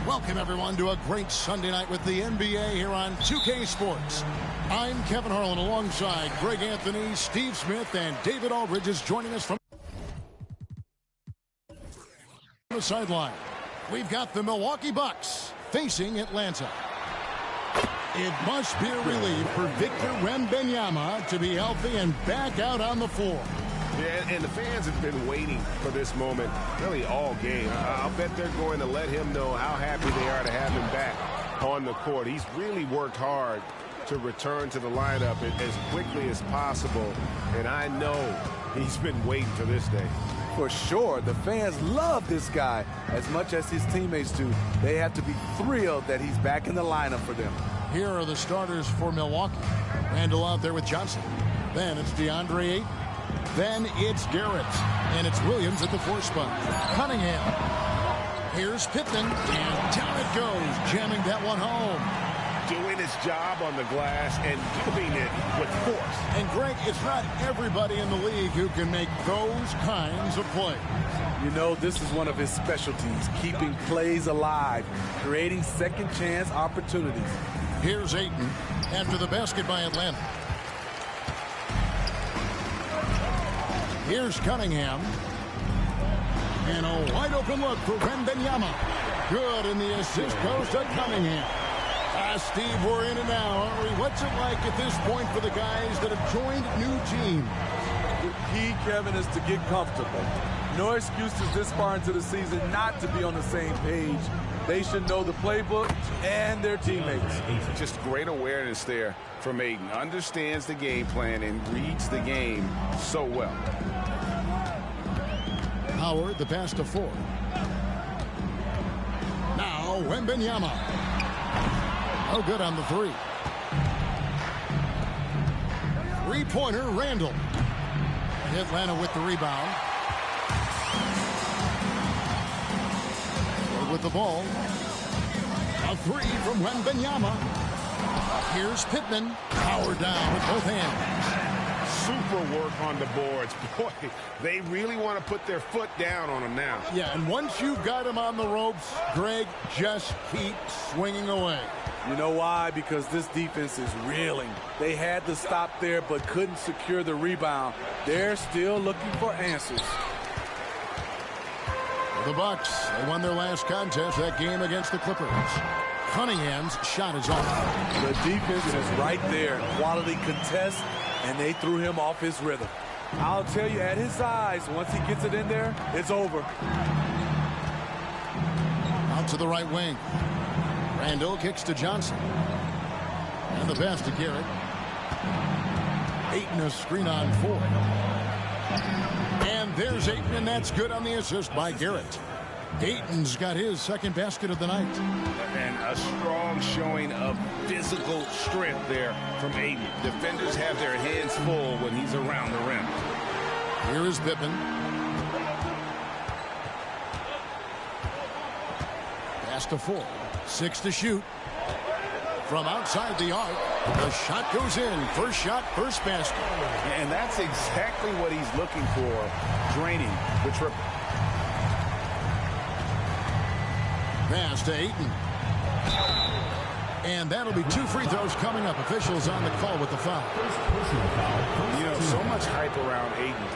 Welcome, everyone, to a great Sunday night with the NBA here on 2K Sports. I'm Kevin Harlan alongside Greg Anthony, Steve Smith, and David Aldridge is joining us from the sideline. We've got the Milwaukee Bucks facing Atlanta. It must be a relief for Victor Wembanyama to be healthy and back out on the floor. Yeah, and the fans have been waiting for this moment really all game. I'll bet they're going to let him know how happy they are to have him back on the court. He's really worked hard to return to the lineup as quickly as possible, and I know he's been waiting for this day. For sure, the fans love this guy as much as his teammates do. They have to be thrilled that he's back in the lineup for them. Here are the starters for Milwaukee. Randall out there with Johnson. Then it's DeAndre Ayton. Then it's Garrett. And it's Williams at the 4 spot. Cunningham. Here's Pittman. And down it goes, jamming that one home. Doing his job on the glass and doing it with force. And, Greg, it's not everybody in the league who can make those kinds of plays. You know, this is one of his specialties, keeping plays alive, creating second-chance opportunities. Here's Ayton after the basket by Atlanta. Here's Cunningham. And a wide-open look for Wembanyama. Good, and the assist goes to Cunningham. Steve, we're in it now, aren't we? What's it like at this point for the guys that have joined new teams? The key, Kevin, is to get comfortable. No excuses this far into the season not to be on the same page. They should know the playbook and their teammates. Just great awareness there from Ayton. Understands the game plan and reads the game so well. Howard, the pass to Ford. Now, Wembanyama. Oh, good on the 3. Three-pointer, Randall. Atlanta with the rebound. Ford with the ball. A 3 from Wembanyama. Here's Pittman. Howard down with both hands. Super work on the boards. Boy, they really want to put their foot down on him now. Yeah, and once you've got him on the ropes, Greg, just keep swinging away. You know why? Because this defense is reeling. They had to stop there but couldn't secure the rebound. They're still looking for answers. The Bucks, they won their last contest, that game against the Clippers. Cunningham's shot is off. The defense is right there. Quality contest, and they threw him off his rhythm. I'll tell you, at his size, once he gets it in there, it's over. Out to the right wing. Randall kicks to Johnson. And the pass to Garrett. Ayton a screen on 4. And there's Ayton, and that's good on the assist by Garrett. Ayton's got his second basket of the night. And a strong showing of physical strength there from Ayton. Defenders have their hands full when he's around the rim. Here is Pippen. Pass to Ford. 6 to shoot. From outside the arc, the shot goes in. First shot, first basket. And that's exactly what he's looking for. Draining, which pass to Ayton. And that'll be 2 free throws coming up. Officials on the call with the foul. You know, so much hype around Ayton.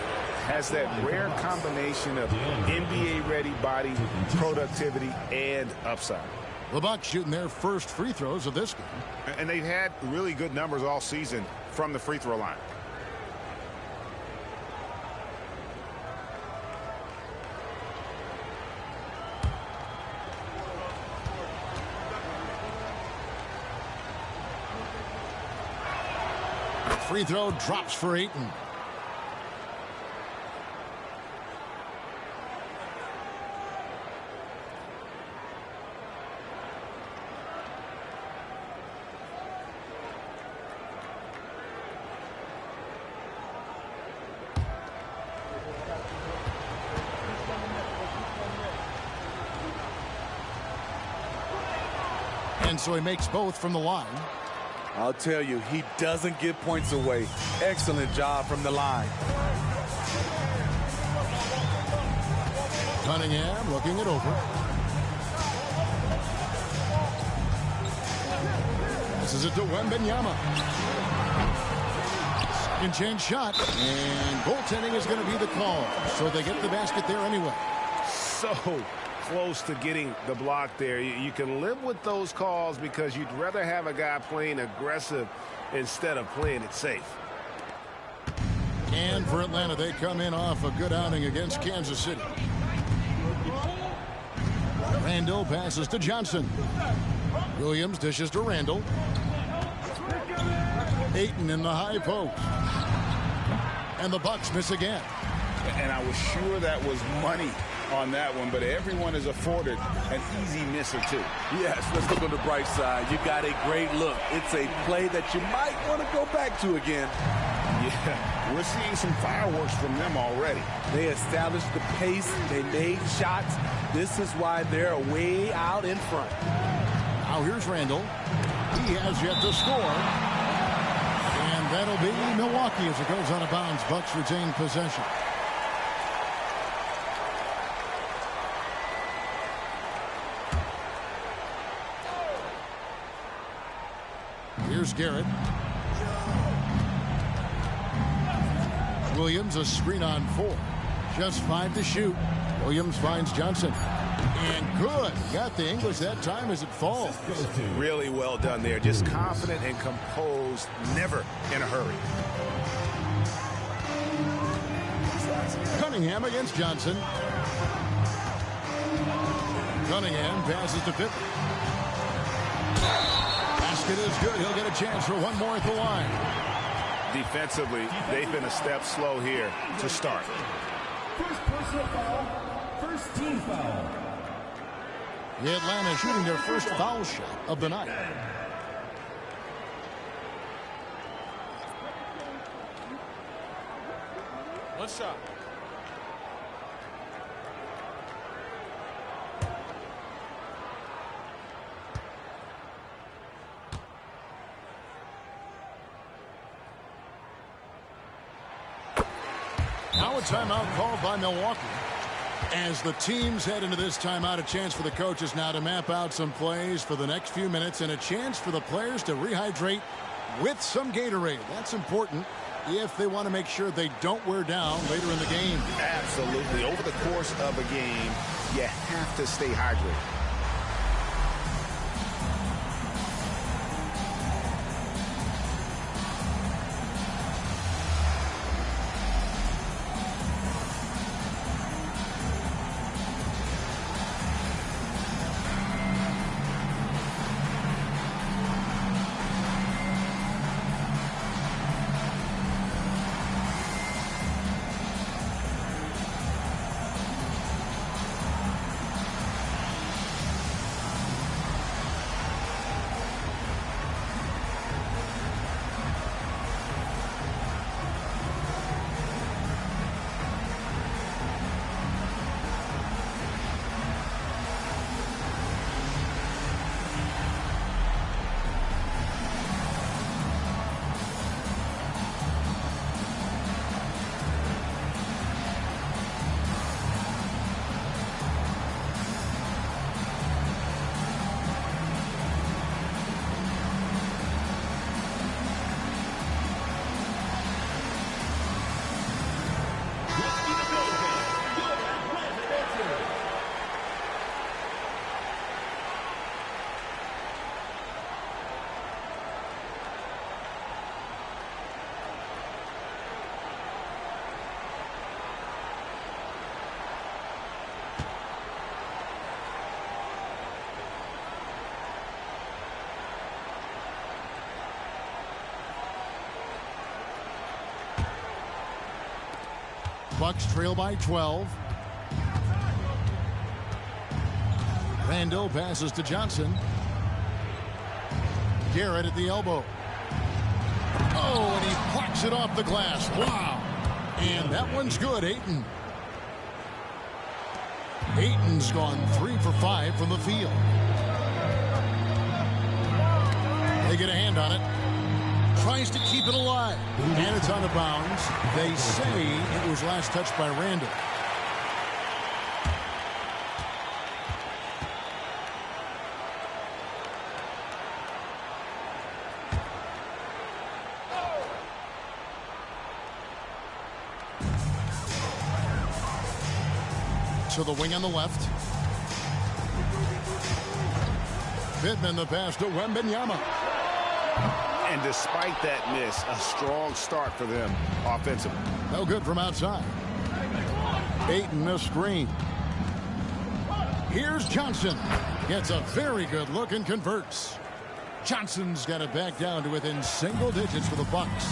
Has that rare combination of NBA-ready body, productivity, and upside. The Bucks shooting their first free throws of this game. And they've had really good numbers all season from the free throw line. Free throw drops for Ayton. And so he makes both from the line. I'll tell you, he doesn't give points away. Excellent job from the line. Cunningham looking it over. Passes it to Wembanyama. Second chance shot. And goaltending is going to be the call. So they get the basket there anyway. So close to getting the block there. You can live with those calls because you'd rather have a guy playing aggressive instead of playing it safe. And for Atlanta, they come in off a good outing against Kansas City. Randall passes to Johnson. Williams dishes to Randall. Ayton in the high post. And the Bucks miss again. And I was sure that was money on that one, but everyone is afforded an easy miss or two. Yes, let's look on the bright side. You got a great look. It's a play that you might want to go back to again. Yeah, we're seeing some fireworks from them already. They established the pace. They made shots. This is why they're way out in front. Now here's Randall. He has yet to score. And that'll be Milwaukee as it goes out of bounds. Bucks retain possession. Here's Garrett. Williams a screen on 4. Just 5 to shoot. Williams finds Johnson. And good. Got the English that time as it falls. Really well done there. Just confident and composed. Never in a hurry. Cunningham against Johnson. Cunningham passes to Pippen. Basket is good. He'll get a chance for one more at the line. Defensively, they've been a step slow here to start. First personal foul, first team foul. The Atlanta shooting their first foul shot of the night. One shot. Now a timeout called by Milwaukee. As the teams head into this timeout, a chance for the coaches now to map out some plays for the next few minutes and a chance for the players to rehydrate with some Gatorade. That's important if they want to make sure they don't wear down later in the game. Absolutely. Over the course of a game, you have to stay hydrated. Bucks trail by 12. Randall passes to Johnson. Garrett at the elbow. Oh, and he plucks it off the glass. Wow. And that one's good, Ayton. Ayton's gone 3 for 5 from the field. They get a hand on it. Tries to keep it alive. And it's out of bounds. They say it was last touched by Randall. to the wing on the left. Pittman the pass to Wembanyama. And despite that miss, a strong start for them offensively. No good from outside. Ayton a screen. Here's Johnson. Gets a very good look and converts. Johnson's got it back down to within single digits for the Bucks.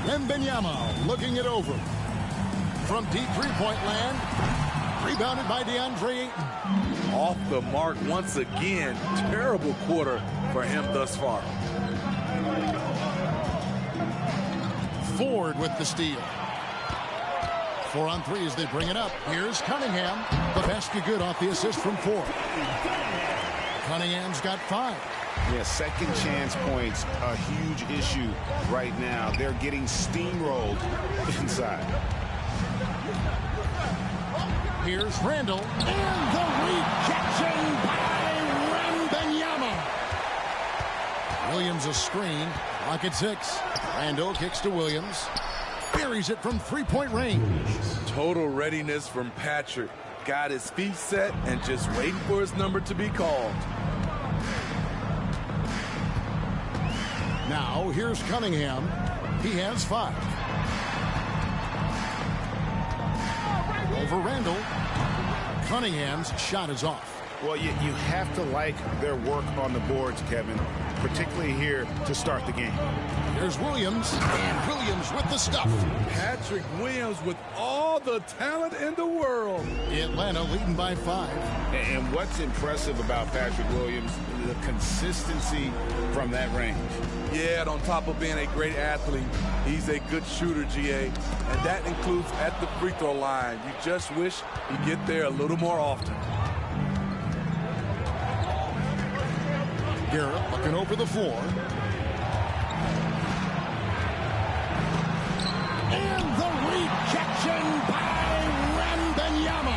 Wembanyama looking it over. From deep three-point land. Rebounded by DeAndre Ayton. Off the mark once again. Terrible quarter for him thus far. Ford with the steal. 4 on 3 as they bring it up. Here's Cunningham. The basket good off the assist from Ford. Cunningham's got 5. Yeah, second chance points, a huge issue right now. They're getting steamrolled inside. Here's Randall. And the rejection by Wembanyama. Williams a screen. Lock at 6. Randall kicks to Williams. Buries it from three-point range. Total readiness from Patrick. Got his feet set and just waiting for his number to be called. Now here's Cunningham. He has 5. Over Randall. Cunningham's shot is off. Well, you have to like their work on the boards, Kevin, particularly here to start the game. Here's Williams, and Williams with the stuff. Patrick Williams with all the talent in the world. Atlanta leading by 5. And what's impressive about Patrick Williams is the consistency from that range. Yeah, and on top of being a great athlete, he's a good shooter, GA. And that includes at the free throw line. You just wish he'd get there a little more often. Garrett looking over the floor. And the rejection by Wembanyama.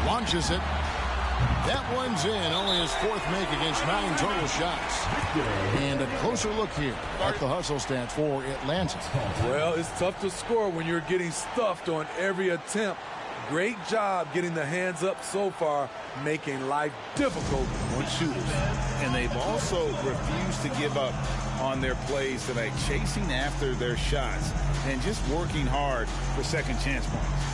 Launches it. That one's in. Only his 4th make against 9 total shots. And a closer look here at the hustle stats for Atlanta. Well, it's tough to score when you're getting stuffed on every attempt. Great job getting the hands up so far, making life difficult on shooters. And they've also refused to give up on their plays tonight, chasing after their shots and just working hard for second chance points.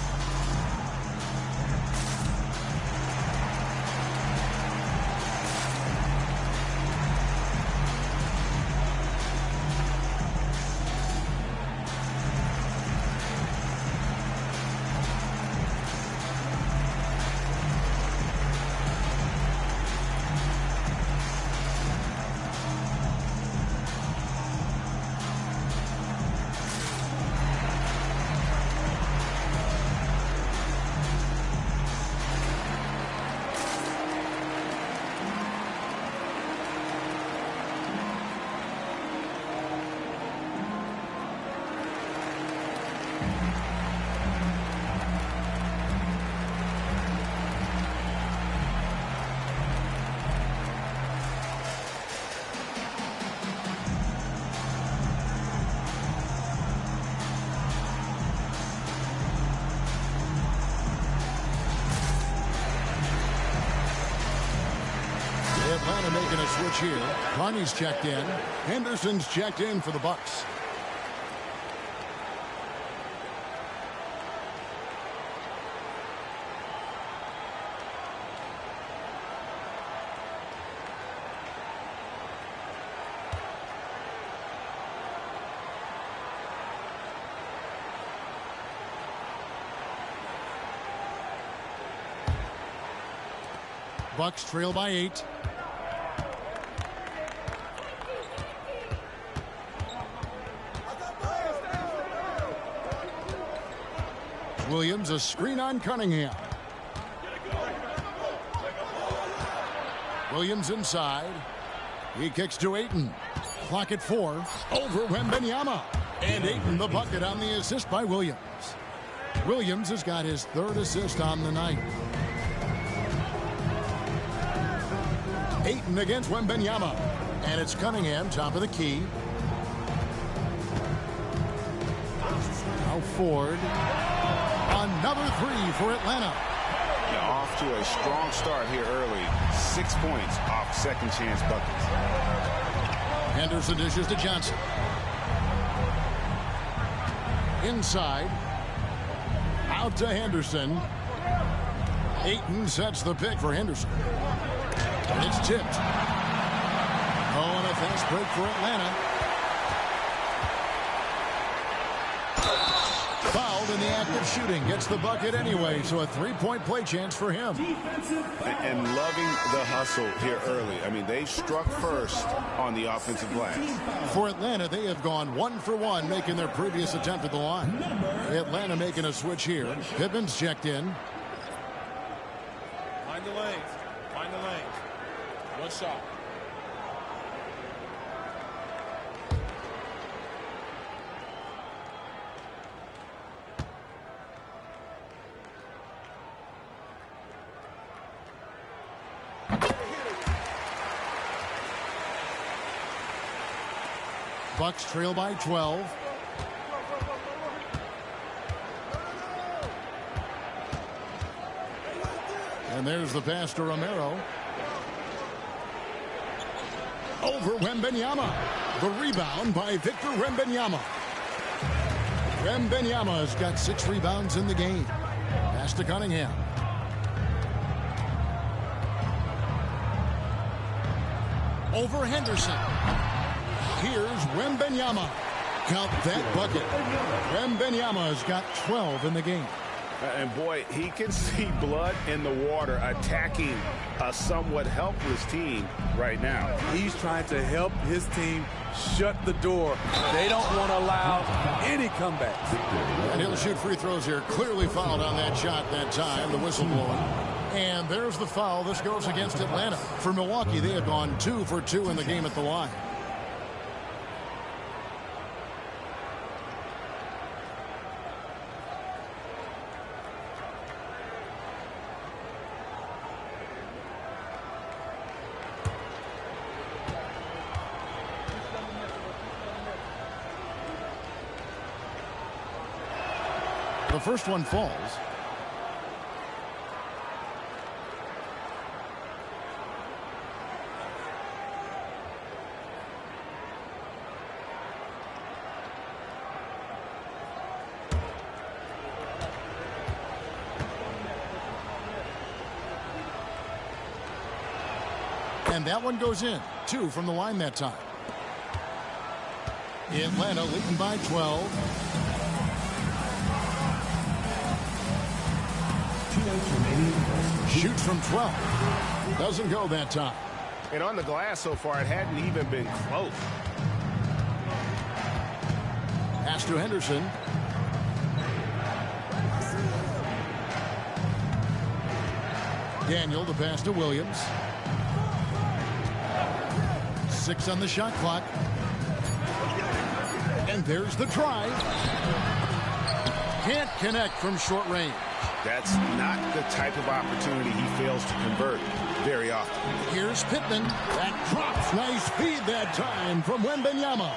Atlanta making a switch here. Carney's checked in. Henderson's checked in for the Bucks. Bucks trail by 8. Williams a screen on Cunningham. Williams inside. He kicks to Ayton. Clock at 4. Over Wembanyama. And Ayton the bucket on the assist by Williams. Williams has got his 3rd assist on the night. Ayton against Wembanyama. And it's Cunningham top of the key. Now Now Ford. Another three for Atlanta. Now off to a strong start here early. 6 points off second chance buckets. Henderson dishes to Johnson. Inside. Out to Henderson. Ayton sets the pick for Henderson. It's tipped. Oh, and a fast break for Atlanta. Fouled in the act of shooting. Gets the bucket anyway, so a three-point play chance for him. And loving the hustle here early. I mean, they struck first on the offensive glass. For Atlanta, they have gone 1 for 1, making their previous attempt at the line. Atlanta making a switch here. Pippen's checked in. Find the lanes. Find the lanes. One shot. Bucks trail by 12. And there's the pass to Romero. Over Wembanyama. The rebound by Victor Wembanyama. Wembanyama has got 6 rebounds in the game. Pass to Cunningham. Over Henderson. Here's Wembanyama. Count that bucket. Wembanyama has got 12 in the game. And boy, he can see blood in the water attacking a somewhat helpless team right now. He's trying to help his team shut the door. They don't want to allow any comebacks. And he'll shoot free throws here. Clearly fouled on that shot that time. The whistle blowing. And there's the foul. This goes against Atlanta. For Milwaukee, they have gone 2 for 2 in the game at the line. The first one falls. And that one goes in. 2 from the line that time. Atlanta leading by 12. Shoots from 12. Doesn't go that time. And on the glass so far, it hadn't even been close. Pass to Henderson. Daniel, the pass to Williams. 6 on the shot clock. And there's the drive. Can't connect from short range. That's not the type of opportunity he fails to convert very often. Here's Pittman. That drops. Nice feed that time from Wembanyama.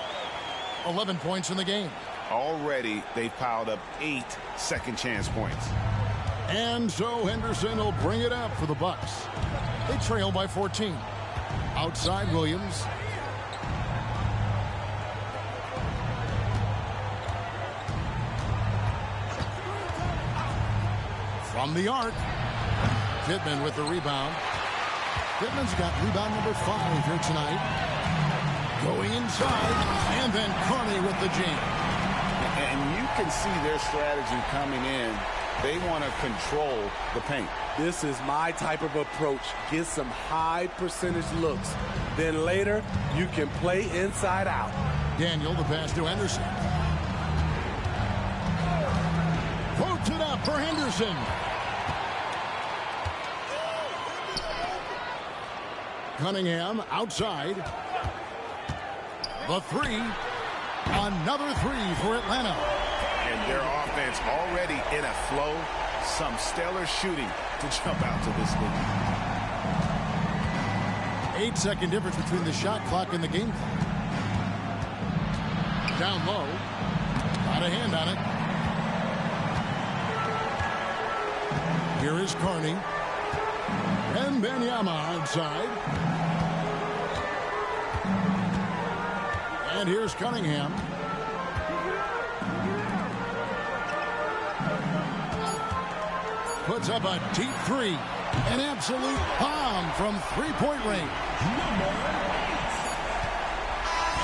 11 points in the game. Already, they've piled up 8 second chance points. And so Henderson will bring it up for the Bucks. They trail by 14. Outside Williams. From the arc. Pittman with the rebound. Pittman's got rebound number 5 here tonight. Going inside. And then Carney with the jam. And you can see their strategy coming in. They want to control the paint. This is my type of approach. Get some high percentage looks. Then later, you can play inside out. Daniel, the pass to Henderson. Quotes it up for Henderson. Cunningham outside. The 3. Another 3 for Atlanta. And their offense already in a flow. Some stellar shooting to jump out to this lead. 8-second difference between the shot clock and the game clock. Down low. Got a hand on it. Here is Carney. And Benyama outside. And here's Cunningham. Puts up a deep three. An absolute bomb from three-point range.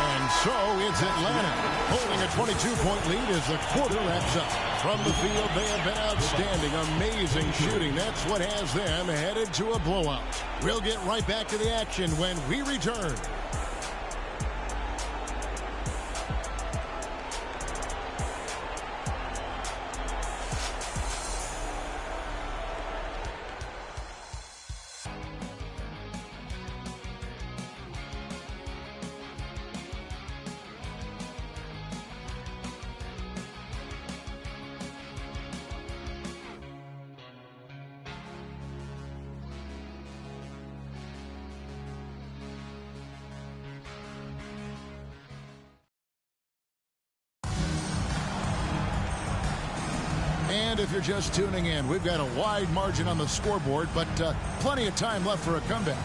And so it's Atlanta holding a 22-point lead as the quarter wraps up. From the field, they have been outstanding, amazing shooting. That's what has them headed to a blowout. We'll get right back to the action when we return. And if you're just tuning in, we've got a wide margin on the scoreboard, but plenty of time left for a comeback.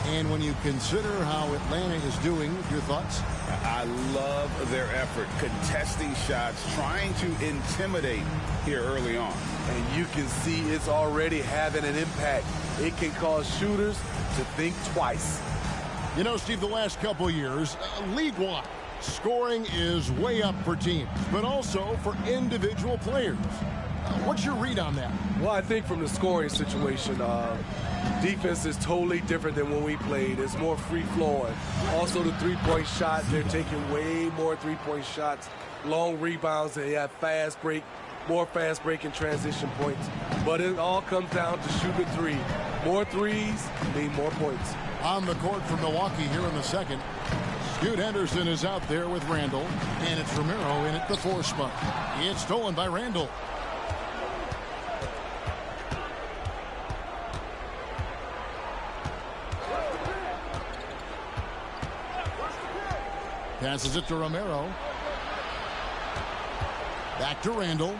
And when you consider how Atlanta is doing, your thoughts? I love their effort, contesting shots, trying to intimidate here early on. And you can see it's already having an impact. It can cause shooters to think twice. You know, Steve, the last couple years, league-wide, scoring is way up for teams, but also for individual players. What's your read on that? Well, I think from the scoring situation, defense is totally different than when we played. It's more free-flowing. Also, the three-point shot, they're taking way more three-point shots, long rebounds, they have fast break, more fast break and transition points. But it all comes down to shooting three. More threes mean more points. On the court for Milwaukee here in the second. Scoot Henderson is out there with Randall, and it's Romero in at the 4 spot. It's stolen by Randall. Passes it to Romero. Back to Randall.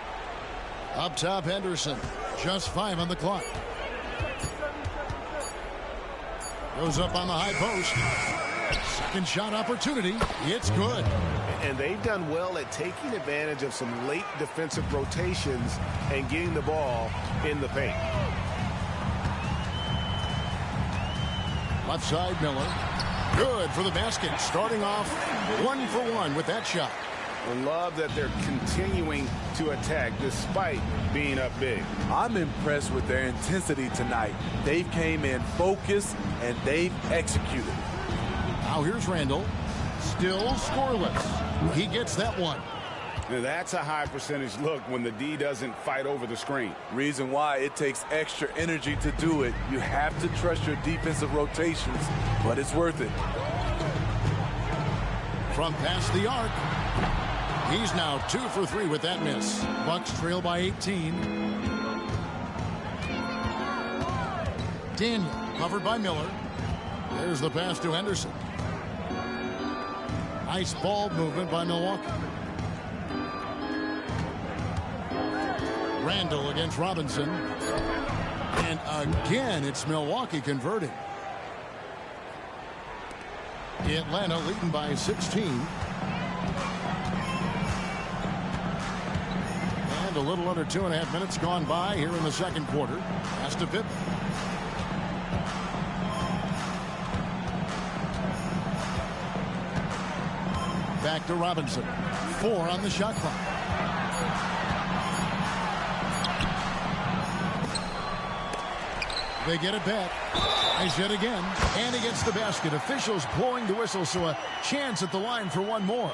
Up top, Henderson. Just 5 on the clock. Goes up on the high post. Second shot opportunity. It's good. And they've done well at taking advantage of some late defensive rotations and getting the ball in the paint. Left side, Miller. Good for the basket. Starting off 1 for 1 with that shot. I love that they're continuing to attack despite being up big. I'm impressed with their intensity tonight. They came in focused and they've executed. Now here's Randall. Still scoreless. He gets that one. Now that's a high percentage look when the D doesn't fight over the screen. Reason why it takes extra energy to do it. You have to trust your defensive rotations, but it's worth it. From past the arc. He's now 2 for 3 with that miss. Bucks trail by 18. Daniel covered by Miller. There's the pass to Henderson. Nice ball movement by Milwaukee. Randall against Robinson. And again, it's Milwaukee converting. Atlanta leading by 16. And a little under 2.5 minutes gone by here in the second quarter. Pass to Pippen. Back to Robinson. 4 on the shot clock. They get it back. Nice hit again. And he gets the basket. Officials blowing the whistle, so a chance at the line for one more.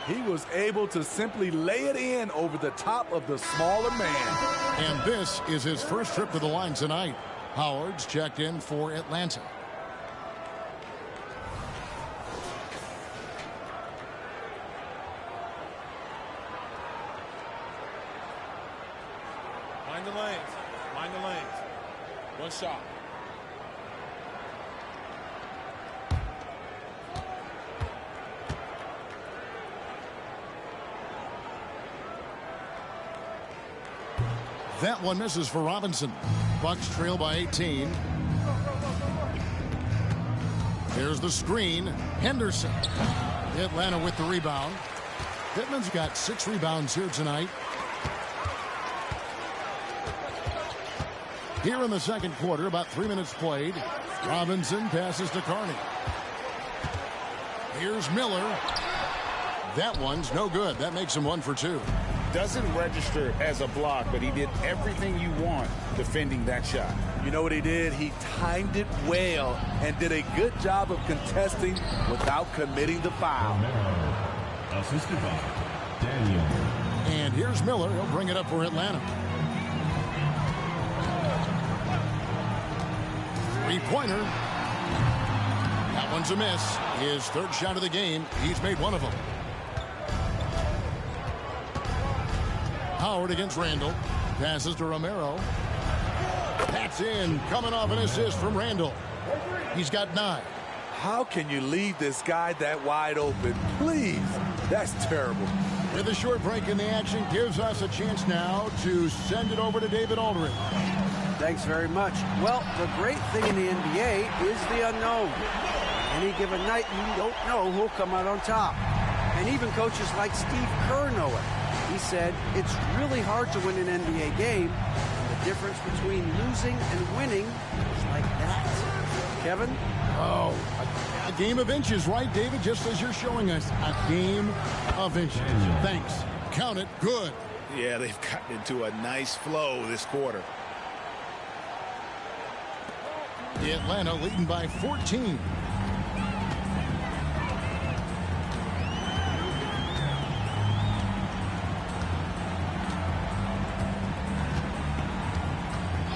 He was able to simply lay it in over the top of the smaller man. And this is his first trip to the line tonight. Howard's checked in for Atlanta. Mind the lanes. Mind the lanes. One shot. That one misses for Robinson. Bucks trail by 18. There's the screen. Henderson. Atlanta with the rebound. Pittman's got 6 rebounds here tonight. Here in the second quarter, about 3 minutes played. Robinson passes to Carney. Here's Miller. That one's no good. That makes him 1 for 2. Doesn't register as a block, but he did everything you want defending that shot. You know what he did? He timed it well and did a good job of contesting without committing the foul. Assisted by Daniel. And here's Miller. He'll bring it up for Atlanta. 3-pointer. That one's a miss. His 3rd shot of the game. He's made 1 of them. Howard against Randall. Passes to Romero. That's in. Coming off an assist from Randall. He's got 9. How can you leave this guy that wide open? Please. That's terrible. With a short break in the action, gives us a chance now to send it over to David Aldridge. Thanks very much. Well, the great thing in the NBA is the unknown. Any given night, you don't know who'll come out on top. And even coaches like Steve Kerr know it. He said, it's really hard to win an NBA game. The difference between losing and winning is like that. Kevin? Oh, a game of inches, right, David? Just as you're showing us, a game of inches. Thanks. Count it. Good. Yeah, they've gotten into a nice flow this quarter. The Atlanta leading by 14.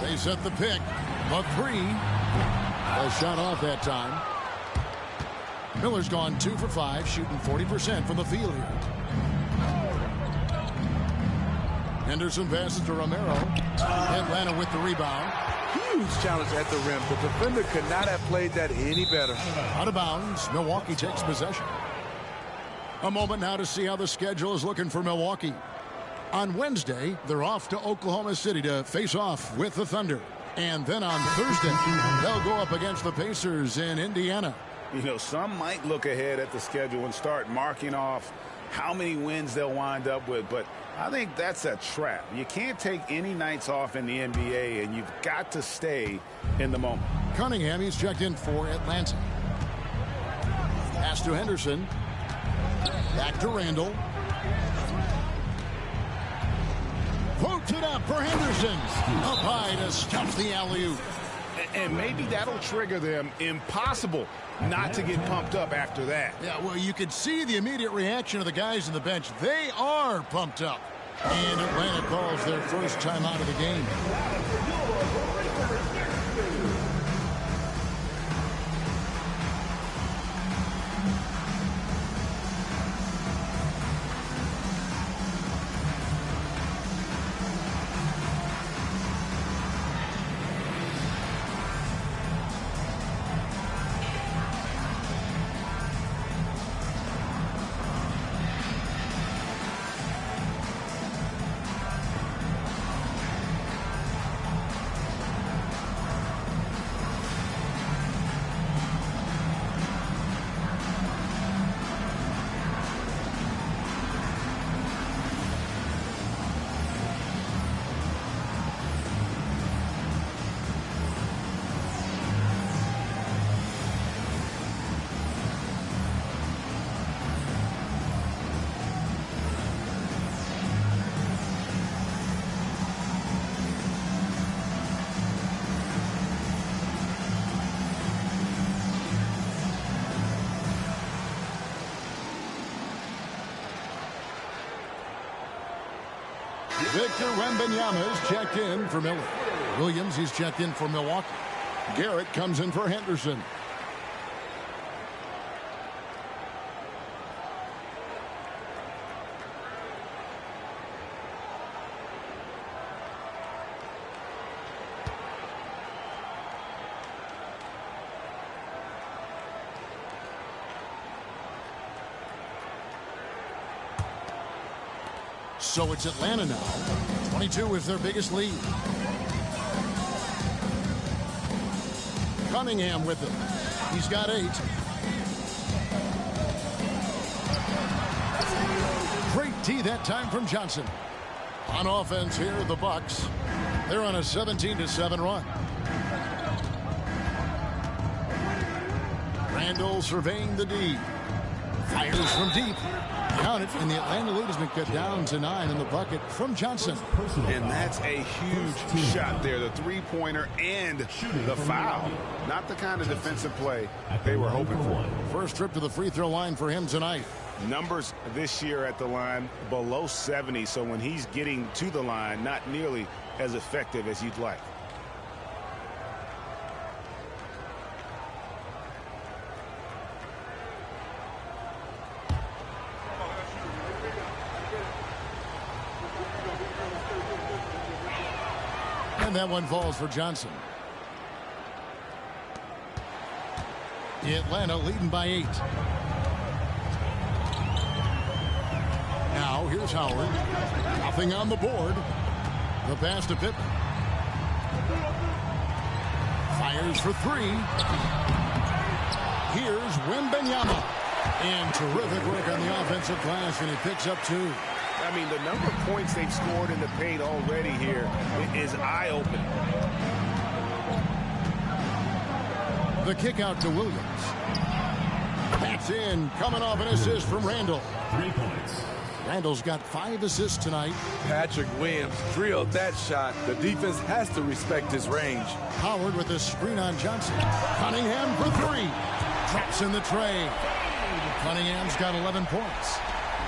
They set the pick. A 3. A shot off that time. Miller's gone 2 for 5, shooting 40% from the field here. Henderson passes to Romero. Atlanta with the rebound. Huge challenge at the rim. The defender could not have played that any better. Out of bounds. Milwaukee takes possession. A moment now to see how the schedule is looking for Milwaukee. On Wednesday, they're off to Oklahoma City to face off with the Thunder. And then on Thursday, they'll go up against the Pacers in Indiana. You know, some might look ahead at the schedule and start marking off how many wins they'll wind up with, but I think that's a trap. You can't take any nights off in the NBA, and you've got to stay in the moment. Cunningham, he's checked in for Atlanta. Pass to Henderson. Back to Randall. Floats it up for Henderson. Up high to stuff the alley-oop. And maybe that'll trigger them. Impossible not to get pumped up after that. Yeah, well, you could see the immediate reaction of the guys on the bench. They are pumped up. And Atlanta calls their first time out of the game. Victor Wembanyama is checked in for Miller. Williams, he's checked in for Milwaukee. Garrett comes in for Henderson. So it's Atlanta now. 22 is their biggest lead. Cunningham with it. He's got 8. Great D that time from Johnson. On offense here, the Bucks. They're on a 17-7 run. Randall surveying the D. Fires from deep. Count it, and the Atlanta lead has been cut down to 9 in the bucket from Johnson. And that's a huge shot there. The three-pointer and the foul. Not the kind of defensive play they were hoping for. First trip to the free throw line for him tonight. Numbers this year at the line below 70, so when he's getting to the line, not nearly as effective as you'd like. And that one falls for Johnson. Atlanta leading by 8. Now here's Howard. Nothing on the board. The pass to Pippen. Fires for 3. Here's Wembanyama. And terrific work on the offensive glass, and he picks up 2. I mean, the number of points they've scored in the paint already here is eye-opening. The kick out to Williams. That's in. Coming off an assist from Randall. 3 points. Randall's got 5 assists tonight. Patrick Williams drilled that shot. The defense has to respect his range. Howard with a screen on Johnson. Cunningham for 3. Drops in the tray. Cunningham's got 11 points.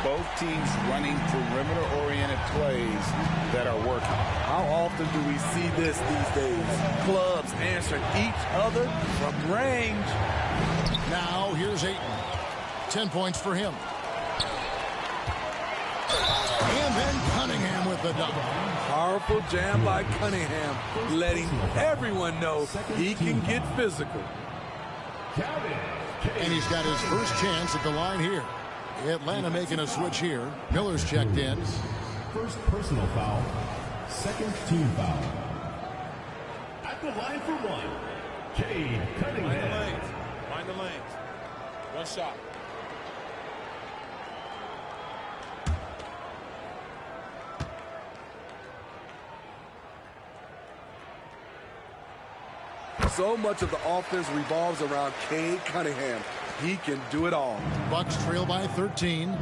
Both teams running perimeter-oriented plays that are working. How often do we see this these days? Clubs answering each other from range. Now here's Ayton. 10 points for him. And then Cunningham with the double. Powerful jam by Cunningham, letting everyone know he can get physical. And he's got his first chance at the line here. Atlanta making a switch here. Miller's checked in. First personal foul. Second team foul. At the line for 1, Cade Cunningham. Mind the lanes. 1 shot. So much of the offense revolves around Cade Cunningham. He can do it all. Bucks trail by 13.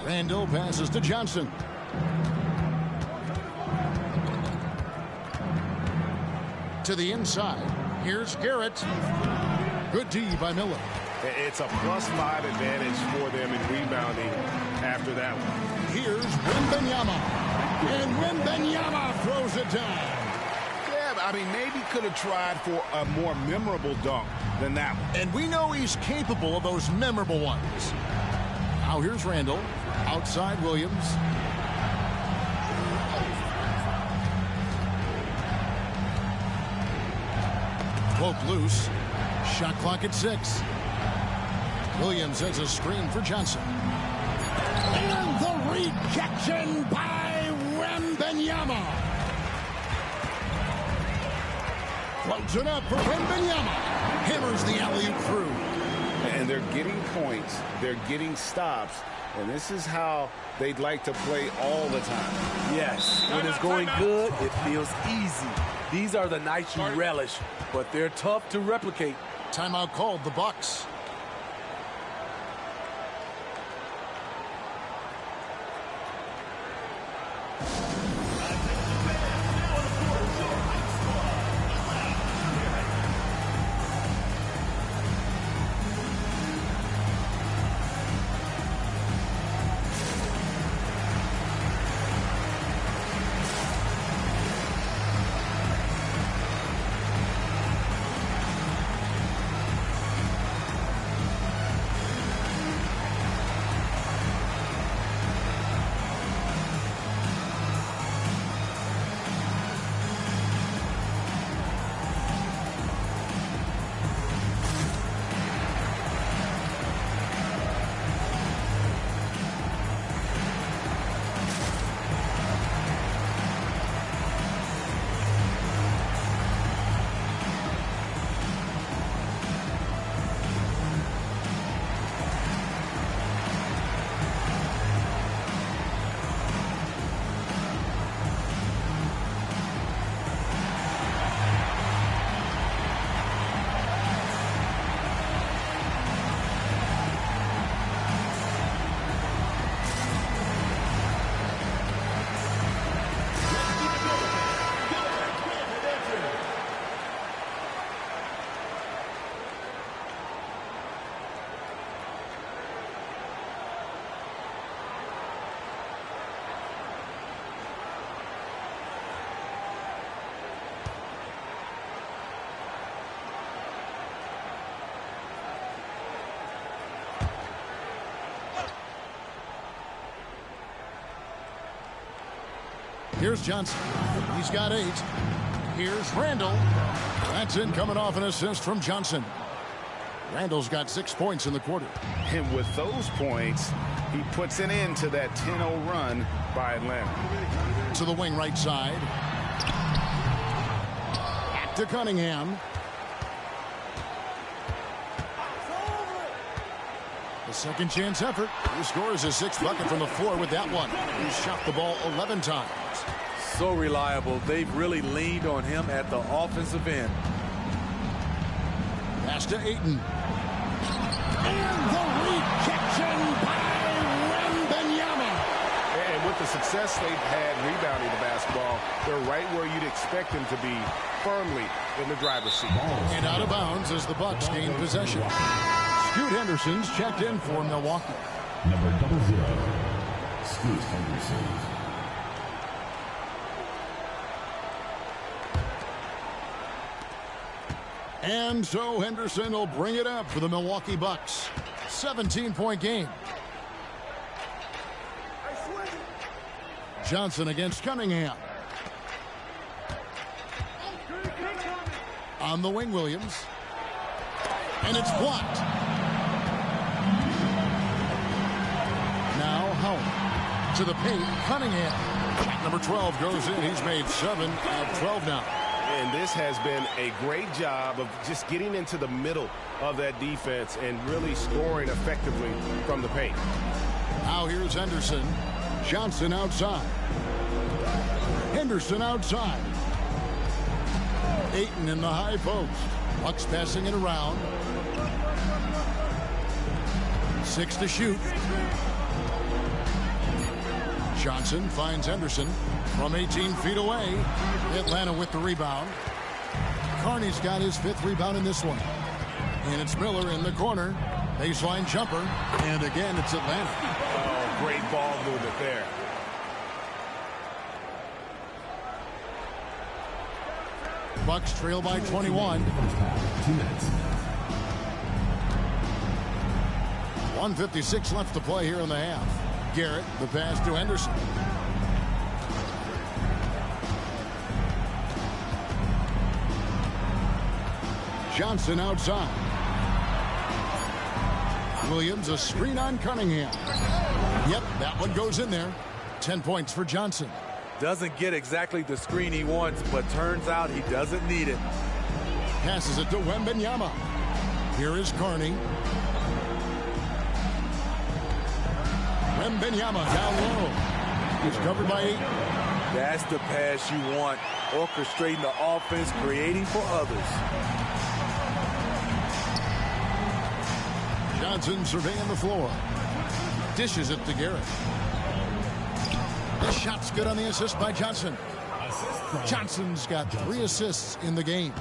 Randall passes to Johnson. To the inside. Here's Garrett. Good D by Miller. It's a +5 advantage for them in rebounding after that one. Here's Wembanyama. And Wembanyama throws it down. I mean, maybe could have tried for a more memorable dunk than that one. And we know he's capable of those memorable ones. Now here's Randall. Outside Williams. Poke loose. Shot clock at 6. Williams has a screen for Johnson. And the rejection by Wembanyama. Floats it up for Wembanyama. Hammers the alley-oop through. And they're getting points. They're getting stops. And this is how they'd like to play all the time. Yes, when it's going good, it feels easy. These are the nights you relish, but they're tough to replicate. Timeout called, the Bucks. Here's Johnson. He's got 8. Here's Randall. That's in, coming off an assist from Johnson. Randall's got 6 points in the quarter. And with those points, he puts an end to that 10-0 run by Atlanta. To the wing right side. Back to Cunningham. A second chance effort. He scores his 6th bucket from the floor with that one. He's shot the ball 11 times. So reliable. They've really leaned on him at the offensive end. Pass to Ayton. And the rejection by Wembanyama. And with the success they've had rebounding the basketball, they're right where you'd expect them to be, firmly in the driver's seat. And out of bounds as the Bucks gain possession. Scoot Henderson's checked in for Milwaukee. Number 00, Scoot Henderson. And so Henderson will bring it up for the Milwaukee Bucks. 17-point game. Johnson against Cunningham. On the wing, Williams. And it's blocked. Now Howard to the paint. Cunningham. Shot number 12 goes in. He's made 7 of 12 now. And this has been a great job of just getting into the middle of that defense and really scoring effectively from the paint. Now here's Henderson. Johnson outside. Henderson outside. Ayton in the high post. Bucks passing it around. 6 to shoot. Johnson finds Henderson from 18 feet away. Atlanta with the rebound. Carney's got his 5th rebound in this one. And it's Miller in the corner. Baseline jumper. And again, it's Atlanta. Oh, great ball movement there. Bucks trail by 21. 2 minutes. 1:56 left to play here in the half. Garrett, the pass to Henderson. Johnson outside. Williams, a screen on Cunningham. Yep, that one goes in there. 10 points for Johnson. Doesn't get exactly the screen he wants, but turns out he doesn't need it. Passes it to Wembanyama. Here is Carney. Wembanyama down low. He's covered by 8. That's the pass you want. Orchestrating the offense, creating for others. Johnson surveying the floor. Dishes it to Garrett. The shot's good on the assist by Johnson. Johnson's got 3 assists in the game.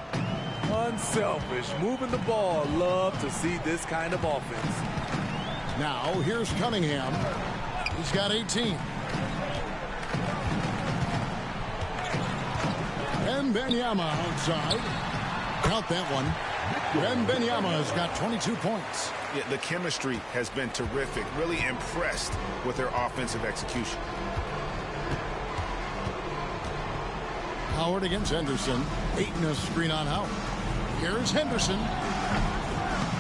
Unselfish, moving the ball. Love to see this kind of offense. Now, here's Cunningham. He's got 18. Wembanyama outside. Count that one. Wembanyama has got 22 points. Yeah, the chemistry has been terrific. Really impressed with their offensive execution. Howard against Henderson. Ayton a screen on Howard. Here's Henderson.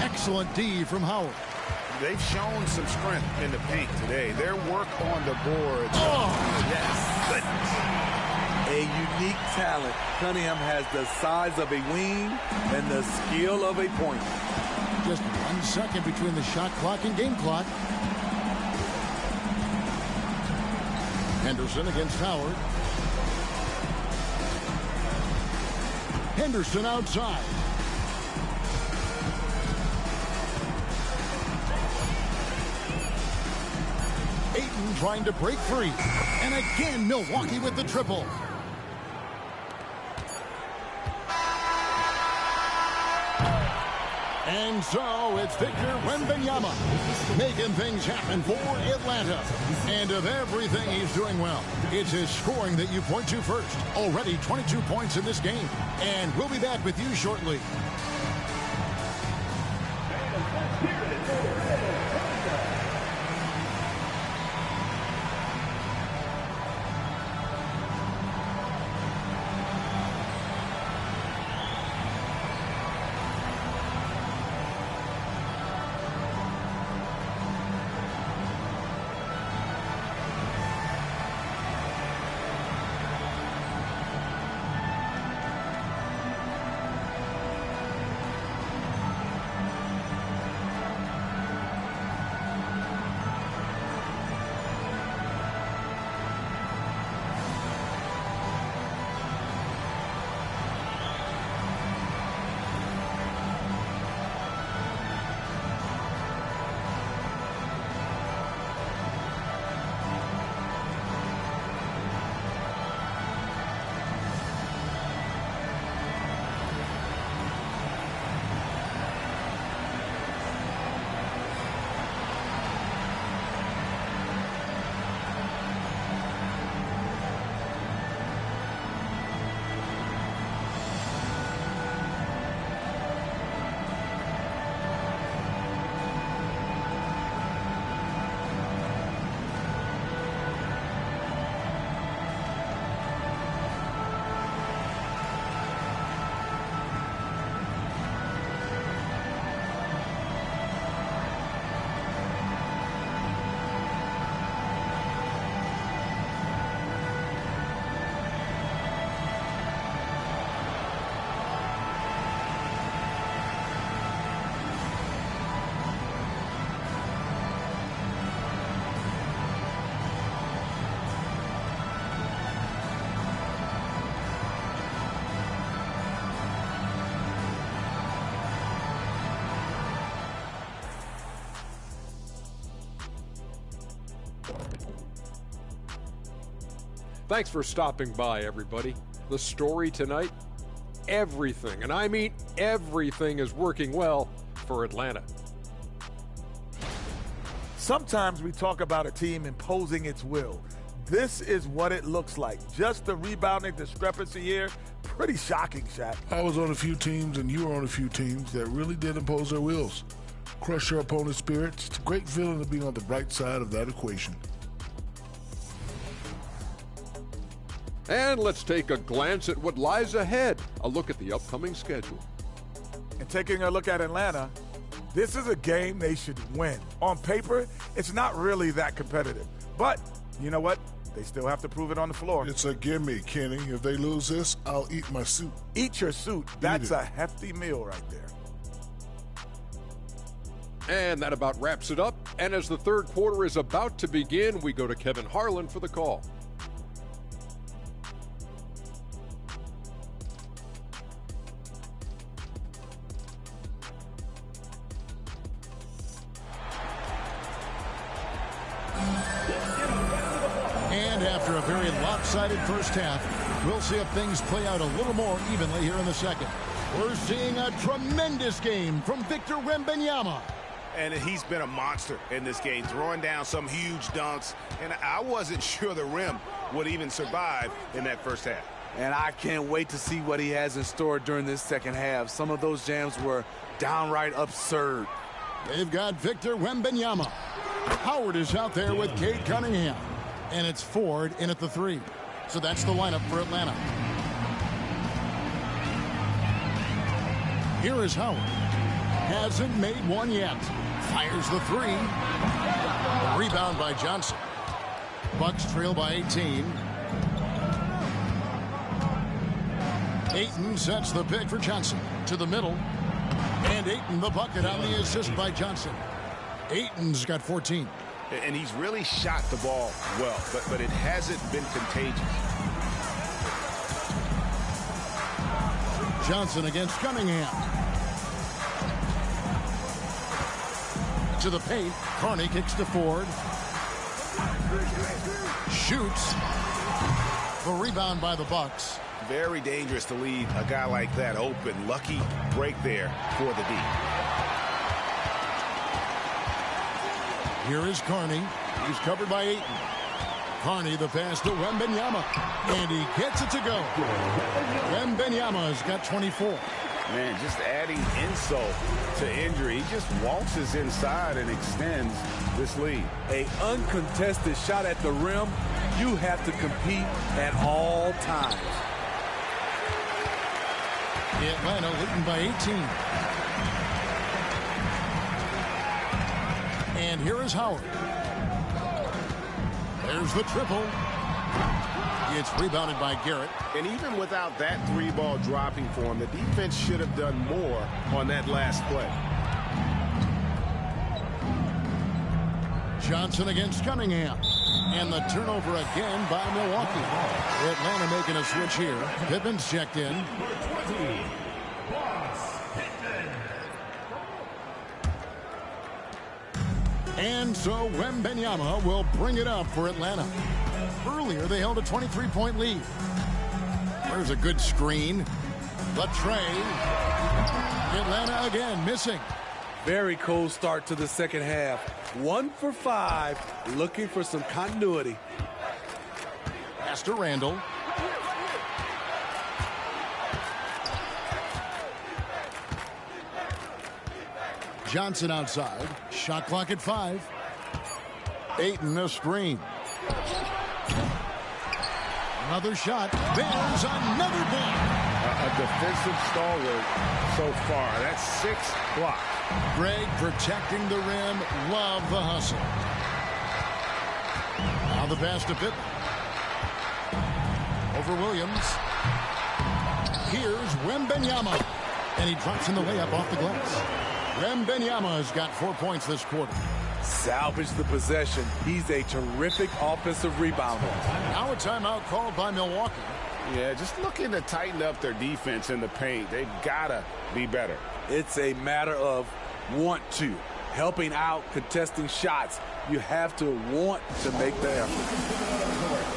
Excellent D from Howard. They've shown some strength in the paint today. Their work on the boards. Oh, yes. Goodness. A unique talent. Cunningham has the size of a wing and the skill of a point. just 1 second between the shot clock and game clock. Henderson against Howard. Henderson outside. Ayton trying to break free. And again, Milwaukee with the triple. And so it's Victor Wembanyama making things happen for Atlanta. And of everything he's doing well, it's his scoring that you point to first. Already 22 points in this game. And we'll be back with you shortly. Thanks for stopping by, everybody. The story tonight, everything, and I mean everything, is working well for Atlanta. Sometimes we talk about a team imposing its will. This is what it looks like. Just the rebounding discrepancy here, pretty shocking, Shaq. I was on a few teams, and you were on a few teams that really did impose their wills. Crush your opponent's spirits. It's a great feeling to be on the bright side of that equation. And let's take a glance at what lies ahead. A look at the upcoming schedule. And taking a look at Atlanta, this is a game they should win. On paper, it's not really that competitive. But you know what? They still have to prove it on the floor. It's a gimme, Kenny. If they lose this, I'll eat my suit. Eat your suit. That's a hefty meal right there. And that about wraps it up. And as the third quarter is about to begin, we go to Kevin Harlan for the call. And after a very lopsided first half, we'll see if things play out a little more evenly here in the second. We're seeing a tremendous game from Victor Wembanyama. And he's been a monster in this game, throwing down some huge dunks. And I wasn't sure the rim would even survive in that first half. And I can't wait to see what he has in store during this second half. Some of those jams were downright absurd. They've got Victor Wembanyama. Howard is out there with Cade Cunningham. And it's Ford in at the 3. So that's the lineup for Atlanta. Here is Howard. Hasn't made one yet. Fires the 3. Rebound by Johnson. Bucks trail by 18. Ayton sets the pick for Johnson. To the middle. And Ayton the bucket on the assist by Johnson. Ayton's got 14. And he's really shot the ball well, but it hasn't been contagious. Johnson against Cunningham. To the paint. Carney kicks to Ford. Shoots. The rebound by the Bucks. Very dangerous to leave a guy like that open. Lucky break there for the D. Here is Carney. He's covered by Ayton. Carney the pass to Wembanyama. And he gets it to go. Wembanyama's got 24. Man, just adding insult to injury. He just waltzes inside and extends this lead. An uncontested shot at the rim, you have to compete at all times. Atlanta leading by 18. And here is Howard. There's the triple. It's rebounded by Garrett. And even without that 3-ball dropping for him, the defense should have done more on that last play. Johnson against Cunningham. And the turnover again by Milwaukee. Atlanta making a switch here. Pippen's checked in. And so Wembanyama will bring it up for Atlanta. Earlier, they held a 23-point lead. There's a good screen. The tray. Atlanta again missing. Very cold start to the second half. 1 for 5, looking for some continuity. Pass to Randall. Johnson outside. Shot clock at 5. Ayton a screen. Another shot. There's another block. A defensive stalwart so far. That's 6 blocks. Greg protecting the rim. Love the hustle. Now the pass to Pippen. Over Williams. Here's Wembanyama. And he drops in the layup off the glass. Wembanyama's got 4 points this quarter. Salvage the possession. He's a terrific offensive rebounder. Now a timeout called by Milwaukee. Yeah, just looking to tighten up their defense in the paint. They've got to be better. It's a matter of want to. Helping out, contesting shots. You have to want to make the effort.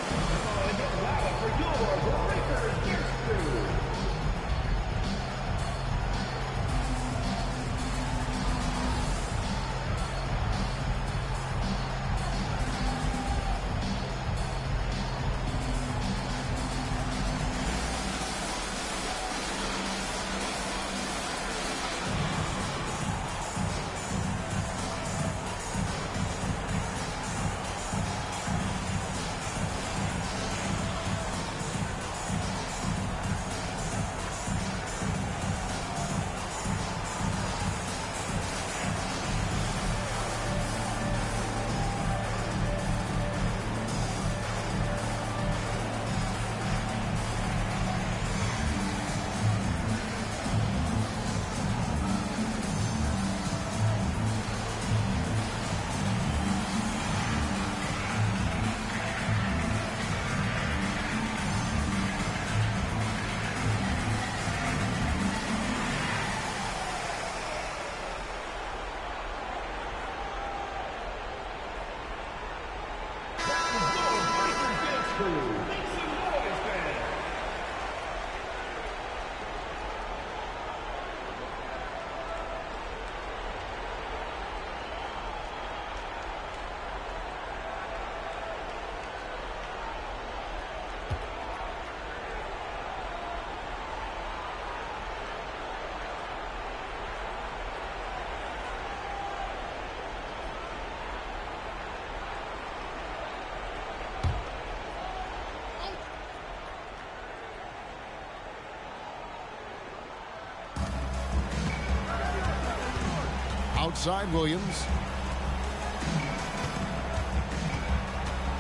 Outside Williams.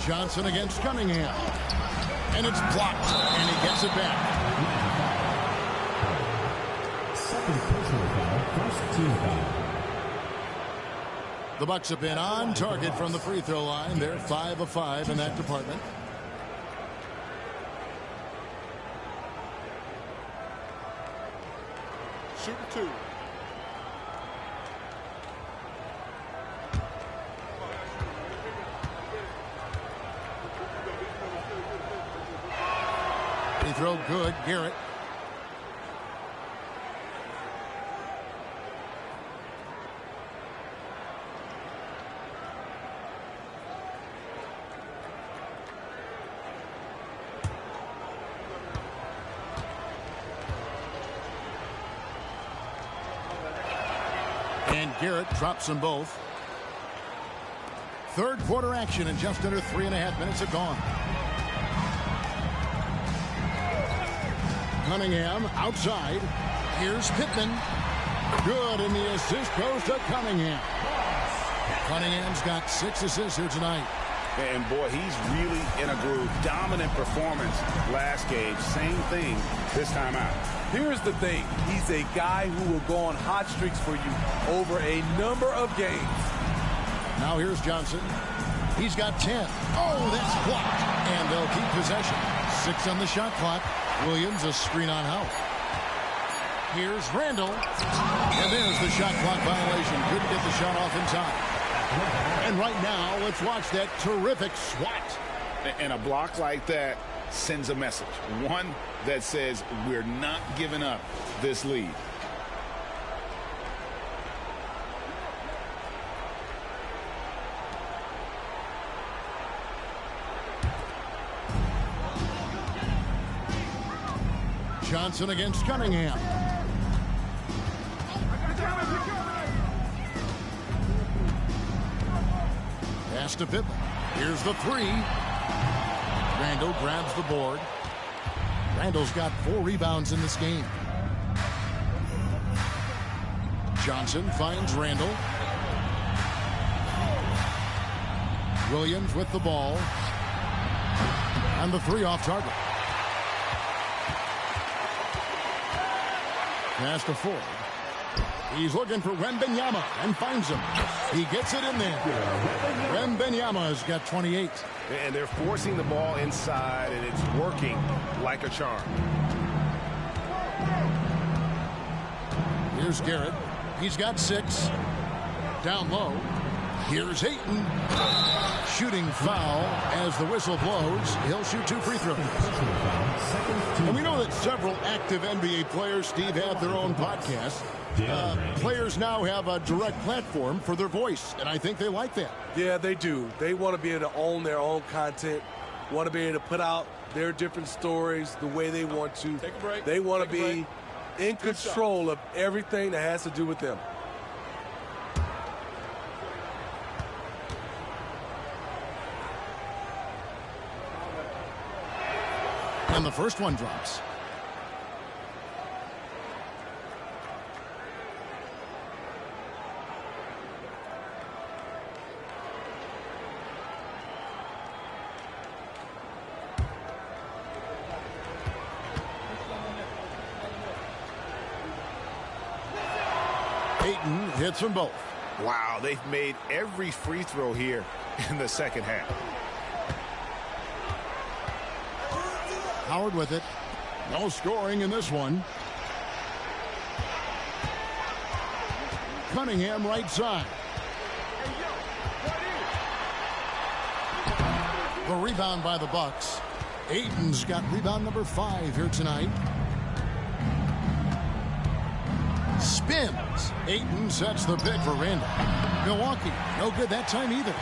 Johnson against Cunningham. And it's blocked, and he gets it back. Second personal foul, first team foul. The Bucks have been on target from the free throw line. They're 5 of 5 in that department. Shooting 2. Free throw good. Garrett. And Garrett drops them both. Third quarter action, and just under 3.5 minutes have gone. Cunningham outside. Here's Pittman. Good, and the assist goes to Cunningham. Cunningham's got 6 assists here tonight. And boy, he's really in a groove. Dominant performance last game. Same thing this time out. Here's the thing. He's a guy who will go on hot streaks for you over a number of games. Now here's Johnson. He's got 10. Oh, that's blocked. And they'll keep possession. 6 on the shot clock. Williams a screen on Howard. Here's Randall. And there's the shot clock violation. Couldn't get the shot off in time. And right now, let's watch that terrific swat. And a block like that sends a message. One that says we're not giving up this lead. Johnson against Cunningham. Pass to Pittman. Here's the 3. Randall grabs the board. Randall's got 4 rebounds in this game. Johnson finds Randall. Williams with the ball. And the 3 off target. Pass to Ford. He's looking for Wembanyama and finds him. He gets it in there. Wembanyama's got 28. And they're forcing the ball inside, and it's working like a charm. Here's Garrett. He's got 6. Down low. Here's Ayton. Shooting foul as the whistle blows. He'll shoot 2 free throws. And we know that several active NBA players, Steve, have their own podcasts. Players now have a direct platform for their voice, and I think they like that. Yeah, they do. They want to be able to own their own content, want to be able to put out their different stories the way they want to. Take a break. They want to be in control of everything that has to do with them. And the first one drops. Ayton hits them both. Wow, they've made every free throw here in the second half. Howard with it. No scoring in this one. Cunningham right side. The rebound by the Bucks. Ayton's got rebound number 5 here tonight. Spins. Ayton sets the pick for Randall. Milwaukee, no good that time either.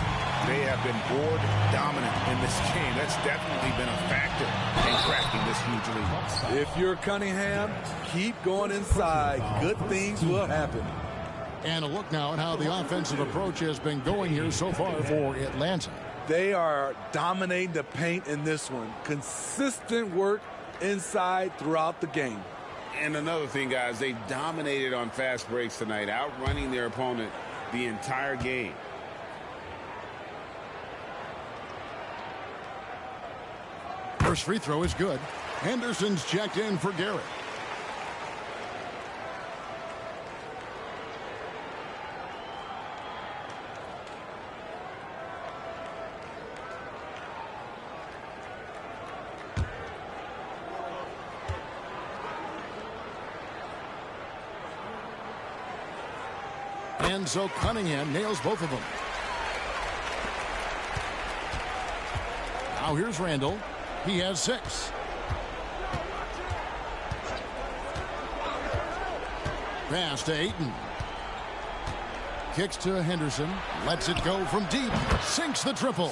They have been board dominant in this game. That's definitely been a factor in cracking this huge lead. If you're Cunningham, keep going inside. Good things will happen. And a look now at how the offensive approach has been going here so far for Atlanta. They are dominating the paint in this one. Consistent work inside throughout the game. And another thing, guys, they've dominated on fast breaks tonight, outrunning their opponent the entire game. First free throw is good. Henderson's checked in for Garrett. And so Cunningham nails both of them. Now here's Randall. He has 6. Pass to Ayton. Kicks to Henderson. Lets it go from deep. Sinks the triple.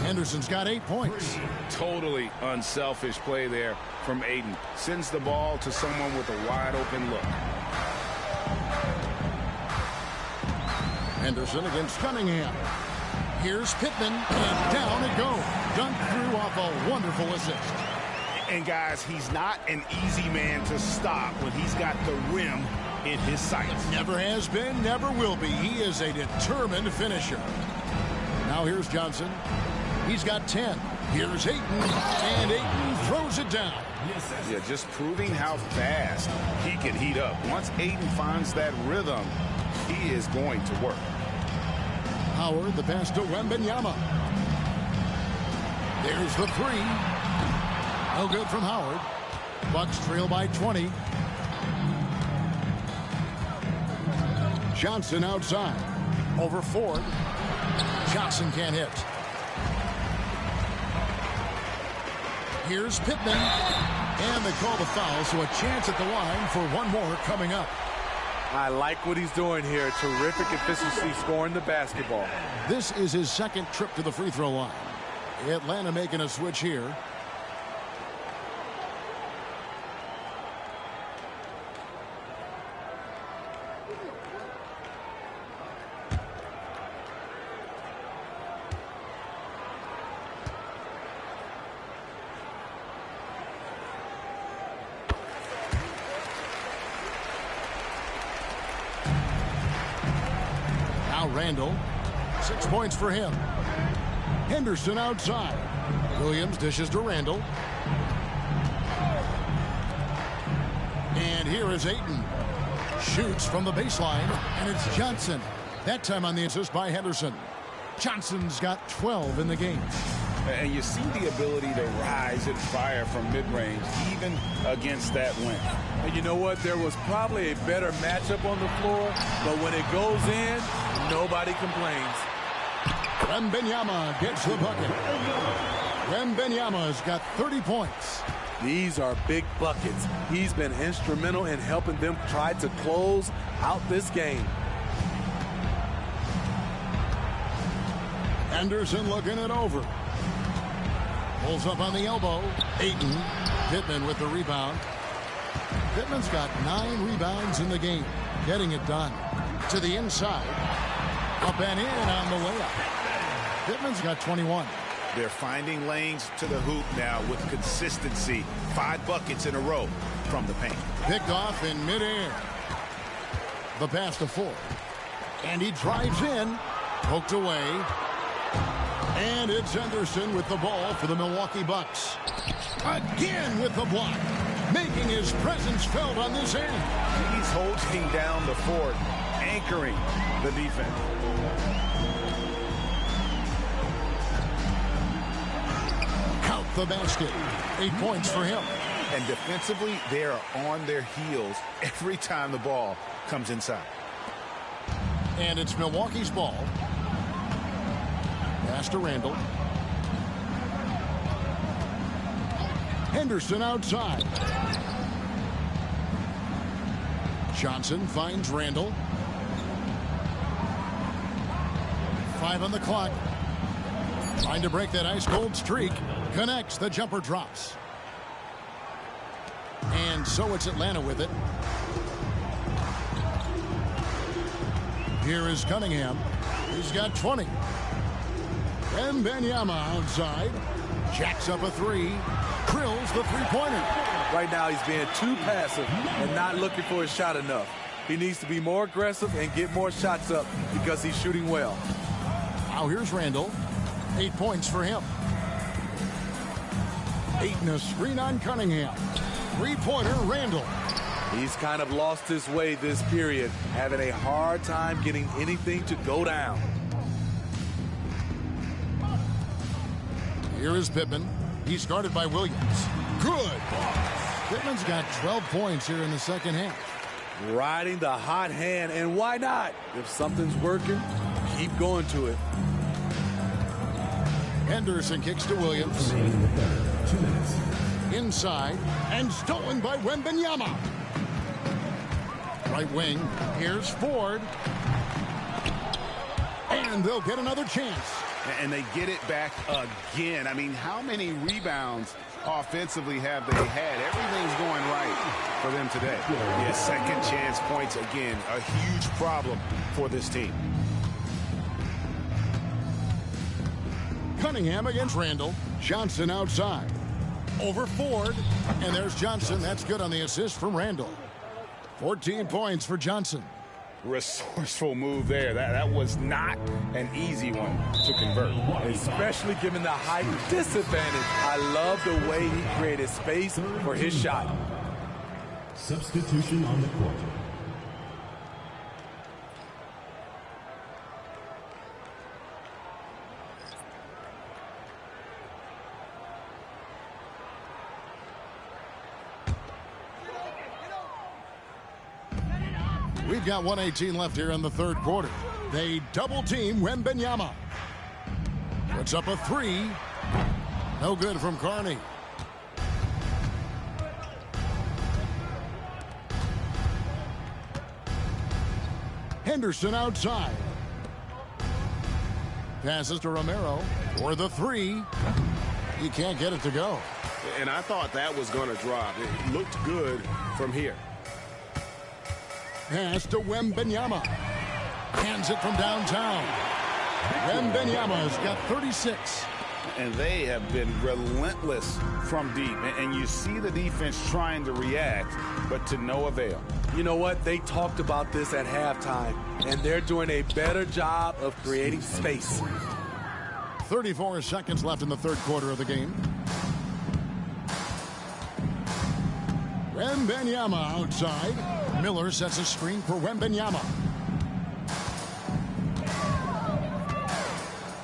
Henderson's got 8 points. Totally unselfish play there from Ayton. Sends the ball to someone with a wide open look. Henderson against Cunningham. Here's Pittman, and down it goes. Dunked through off a wonderful assist. And guys, he's not an easy man to stop when he's got the rim in his sights. Never has been, never will be. He is a determined finisher. Now here's Johnson. He's got 10. Here's Ayton, and Ayton throws it down. Yeah, just proving how fast he can heat up. Once Ayton finds that rhythm, he is going to work. Howard, the pass to Wembanyama. There's the 3. No good from Howard. Bucks trail by 20. Johnson outside. Over Ford. Johnson can't hit. Here's Pittman. And they call the foul, so a chance at the line for one more coming up. I like what he's doing here. Terrific efficiency scoring the basketball. This is his second trip to the free throw line. Atlanta making a switch here. Randall, 6 points for him. Henderson outside. Williams dishes to Randall. And here is Ayton. Shoots from the baseline, and it's Johnson. That time on the assist by Henderson. Johnson's got 12 in the game. And you see the ability to rise and fire from mid-range, even against that length. And you know what? There was probably a better matchup on the floor, but when it goes in, nobody complains. Wembanyama gets the bucket. Wembanyama's got 30 points. These are big buckets. He's been instrumental in helping them try to close out this game. Anderson looking it over. Pulls up on the elbow. Ayton. Pittman with the rebound. Pittman's got 9 rebounds in the game. Getting it done. To the inside. Up and in on the layup. Pittman's got 21. They're finding lanes to the hoop now with consistency. 5 buckets in a row from the paint. Picked off in midair. The pass to Ford. And he drives in. Poked away. And it's Henderson with the ball for the Milwaukee Bucks. Again with the block. Making his presence felt on this end. He's holding down the fort, anchoring the defense. Count the basket. 8 points for him. And defensively, they are on their heels every time the ball comes inside. And it's Milwaukee's ball. Pass to Randall. Henderson outside. Johnson finds Randall. 5 on the clock. Trying to break that ice-cold streak. Connects. The jumper drops. And so it's Atlanta with it. Here is Cunningham. He's got 20. Wembanyama outside. Jacks up a 3. Drills the three-pointer. Right now he's being too passive and not looking for his shot enough. He needs to be more aggressive and get more shots up because he's shooting well. Now here's Randall. 8 points for him. 8 and a screen on Cunningham. 3-pointer, Randall. He's kind of lost his way this period, having a hard time getting anything to go down. Here is Pittman. He's guarded by Williams. Good. Pittman's got 12 points here in the second half. Riding the hot hand, and why not? If something's working, keep going to it. Henderson kicks to Williams. 2 minutes. Inside, and stolen by Wembanyama. Right wing, here's Ford. And they'll get another chance. And they get it back again. I mean, how many rebounds offensively have they had? Everything's going right for them today. Yeah, second chance points again. A huge problem for this team. Cunningham against Randall. Johnson outside. Over Ford. And there's Johnson. That's good on the assist from Randall. 14 points for Johnson. Resourceful move there. That was not an easy one to convert. Especially given the height disadvantage. I love the way he created space for his shot. Substitution on the court. We've got 1:18 left here in the third quarter. They double team Wembanyama. Puts up a 3. No good from Carney. Henderson outside. Passes to Romero for the 3. He can't get it to go. And I thought that was going to drop. It looked good from here. Pass to Wembanyama. Hands it from downtown. Wembanyama's got 36. And they have been relentless from deep. And you see the defense trying to react, but to no avail. You know what? They talked about this at halftime, and they're doing a better job of creating space. 34 seconds left in the third quarter of the game. Wembanyama outside. Miller sets a screen for Wembanyama.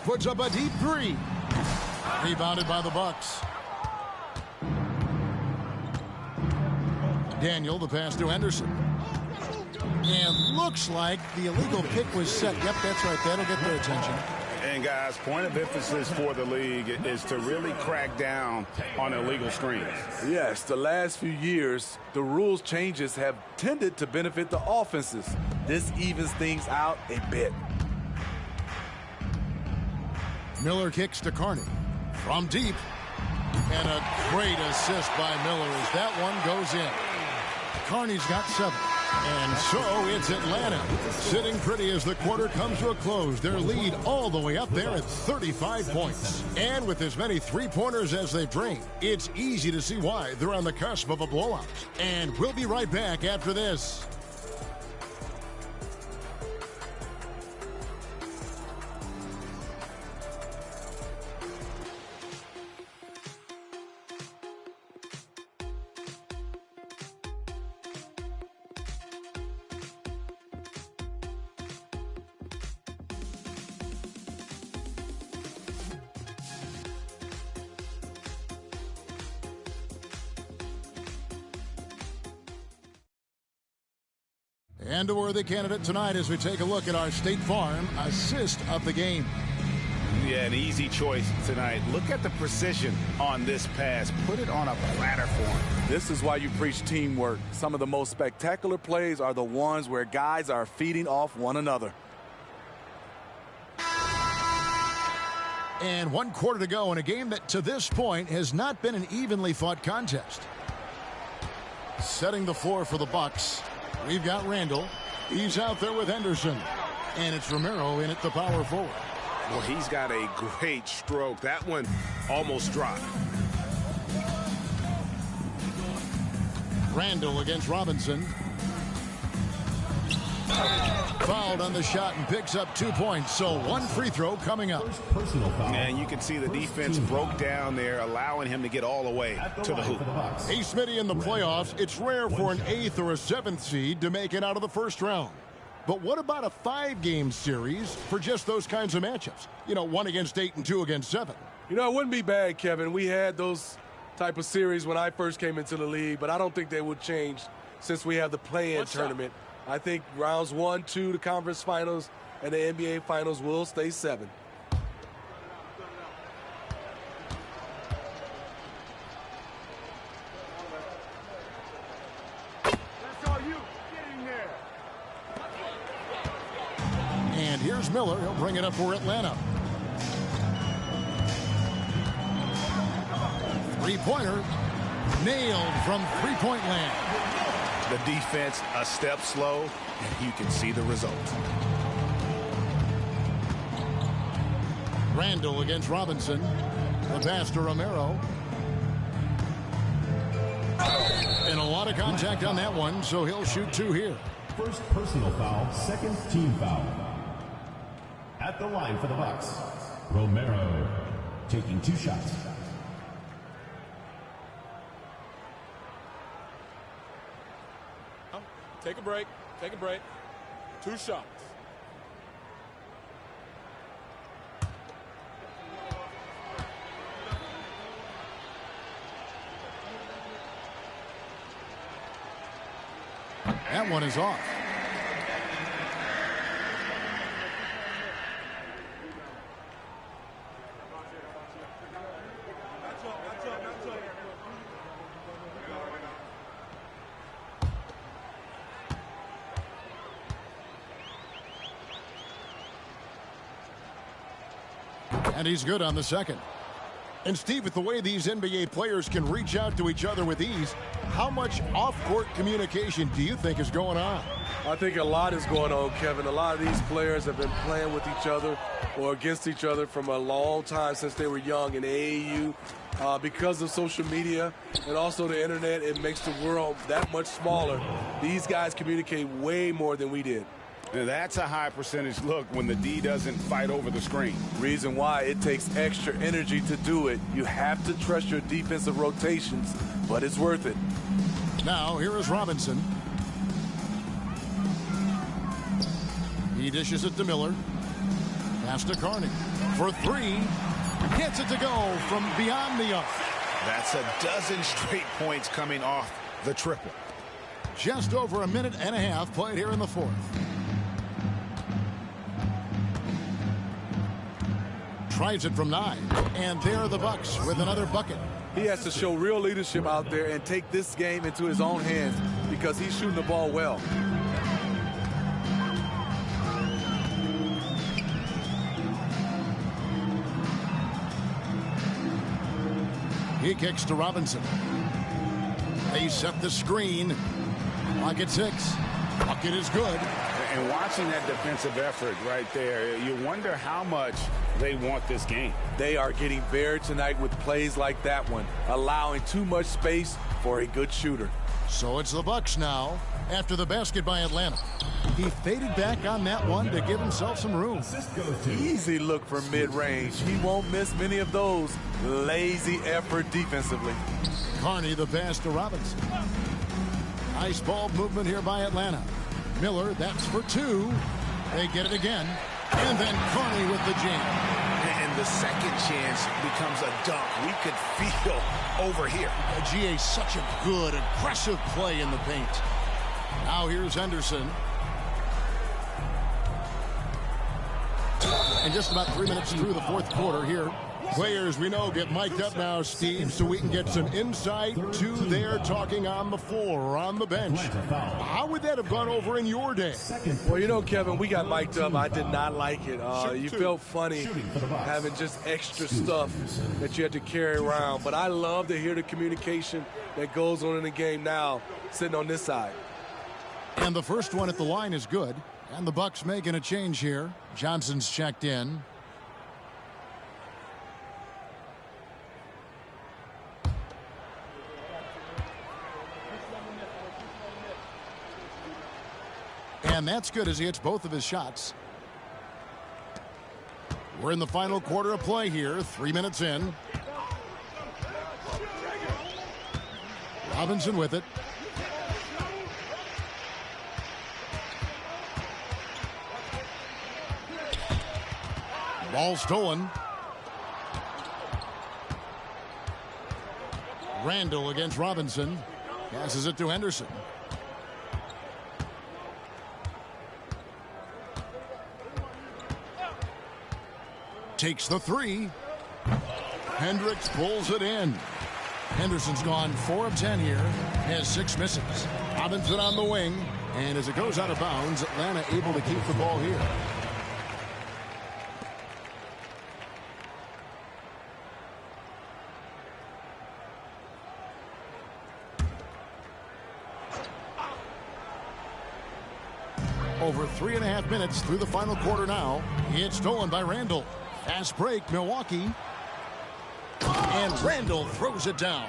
Puts up a deep 3. Rebounded by the Bucks. Daniel, the pass to Henderson. And looks like the illegal kick was set. Yep, that's right. That'll get their attention. And guys, point of emphasis for the league is to really crack down on illegal screens. Yes, the last few years, the rules changes have tended to benefit the offenses. This evens things out a bit. Miller kicks to Carney from deep. And a great assist by Miller as that one goes in. Carney's got 7. And so it's Atlanta sitting pretty as the quarter comes to a close. Their lead all the way up there at 35 points. And with as many three-pointers as they've drained, it's easy to see why they're on the cusp of a blowout. And we'll be right back after this. And a worthy candidate tonight as we take a look at our State Farm assist of the game. Yeah, an easy choice tonight. Look at the precision on this pass. Put it on a platter for him. This is why you preach teamwork. Some of the most spectacular plays are the ones where guys are feeding off one another. And 1 quarter to go in a game that to this point has not been an evenly fought contest. Setting the floor for the Bucks. We've got Randall. He's out there with Henderson. And it's Romero in at the power forward. Well, he's got a great stroke. That one almost dropped. Randall against Robinson. Fouled on the shot and picks up 2 points. So one free throw coming up. Personal foul. And you can see the defense broke down there, allowing him to get all the way to the hoop. Hey, Smitty, in the playoffs, it's rare for an 8th or a 7th seed to make it out of the first round. But what about a 5-game series for just those kinds of matchups? You know, 1 against 8 and 2 against 7. You know, it wouldn't be bad, Kevin. We had those type of series when I first came into the league, but I don't think they would change since we have the play-in tournament. I think rounds 1, 2, the conference finals, and the NBA finals will stay 7. And here's Miller. He'll bring it up for Atlanta. Three-pointer nailed from three-point land. The defense a step slow, and you can see the result. Randall against Robinson. The pass to Romero. And a lot of contact on that one, so he'll shoot 2 here. First personal foul, second team foul. At the line for the Bucks, Romero taking 2 shots. Take a break. Take a break. 2 shots. That one is off. And he's good on the second. And Steve, with the way these NBA players can reach out to each other with ease, how much off-court communication do you think is going on? I think a lot is going on, Kevin. A lot of these players have been playing with each other or against each other from a long time since they were young in AAU. Because of social media and also the internet, it makes the world that much smaller. These guys communicate way more than we did. Now that's a high percentage look when the D doesn't fight over the screen. Reason why it takes extra energy to do it. You have to trust your defensive rotations, but it's worth it. Now here is Robinson. He dishes it to Miller. Pass to Carney for 3. Gets it to go from beyond the arc. That's a dozen straight points coming off the triple. Just over a minute and a half played here in the 4th. Tries it from 9, and there are the Bucks with another bucket. He has to show real leadership out there and take this game into his own hands because he's shooting the ball well. He kicks to Robinson. They set the screen. Pocket 6. Bucket is good. And watching that defensive effort right there, you wonder how much they want this game. They are getting bare tonight with plays like that one, allowing too much space for a good shooter. So it's the Bucks now after the basket by Atlanta. He faded back on that one to give himself some room. Easy look from mid-range. He won't miss many of those. Lazy effort defensively. Carney the pass to Robinson. Nice ball movement here by Atlanta. Miller, that's for 2. They get it again. And then Carney with the jam. And the second chance becomes a dunk. We could feel over here. GA, such a good, aggressive play in the paint. Now here's Henderson. And just about 3 minutes through the 4th quarter here. Players we know get mic'd up now, Steve, so we can get some insight to their talking on the floor or on the bench. How would that have gone over in your day? Well, you know, Kevin, we got mic'd up. I did not like it. You felt funny having just extra stuff that you had to carry around. But I love to hear the communication that goes on in the game now, sitting on this side. And the first one at the line is good. And the Bucks making a change here. Johnson's checked in. And that's good as he hits both of his shots. We're in the final quarter of play here, 3 minutes in. Robinson with it. Ball stolen. Randall against Robinson. Passes it to Henderson. Takes the three. Hendricks pulls it in. Henderson's gone 4 of 10 here. Has 6 misses. Robinson on the wing. And as it goes out of bounds, Atlanta able to keep the ball here. Over 3.5 minutes through the final quarter now. It's stolen by Randall. Fast break, Milwaukee. And Randall throws it down.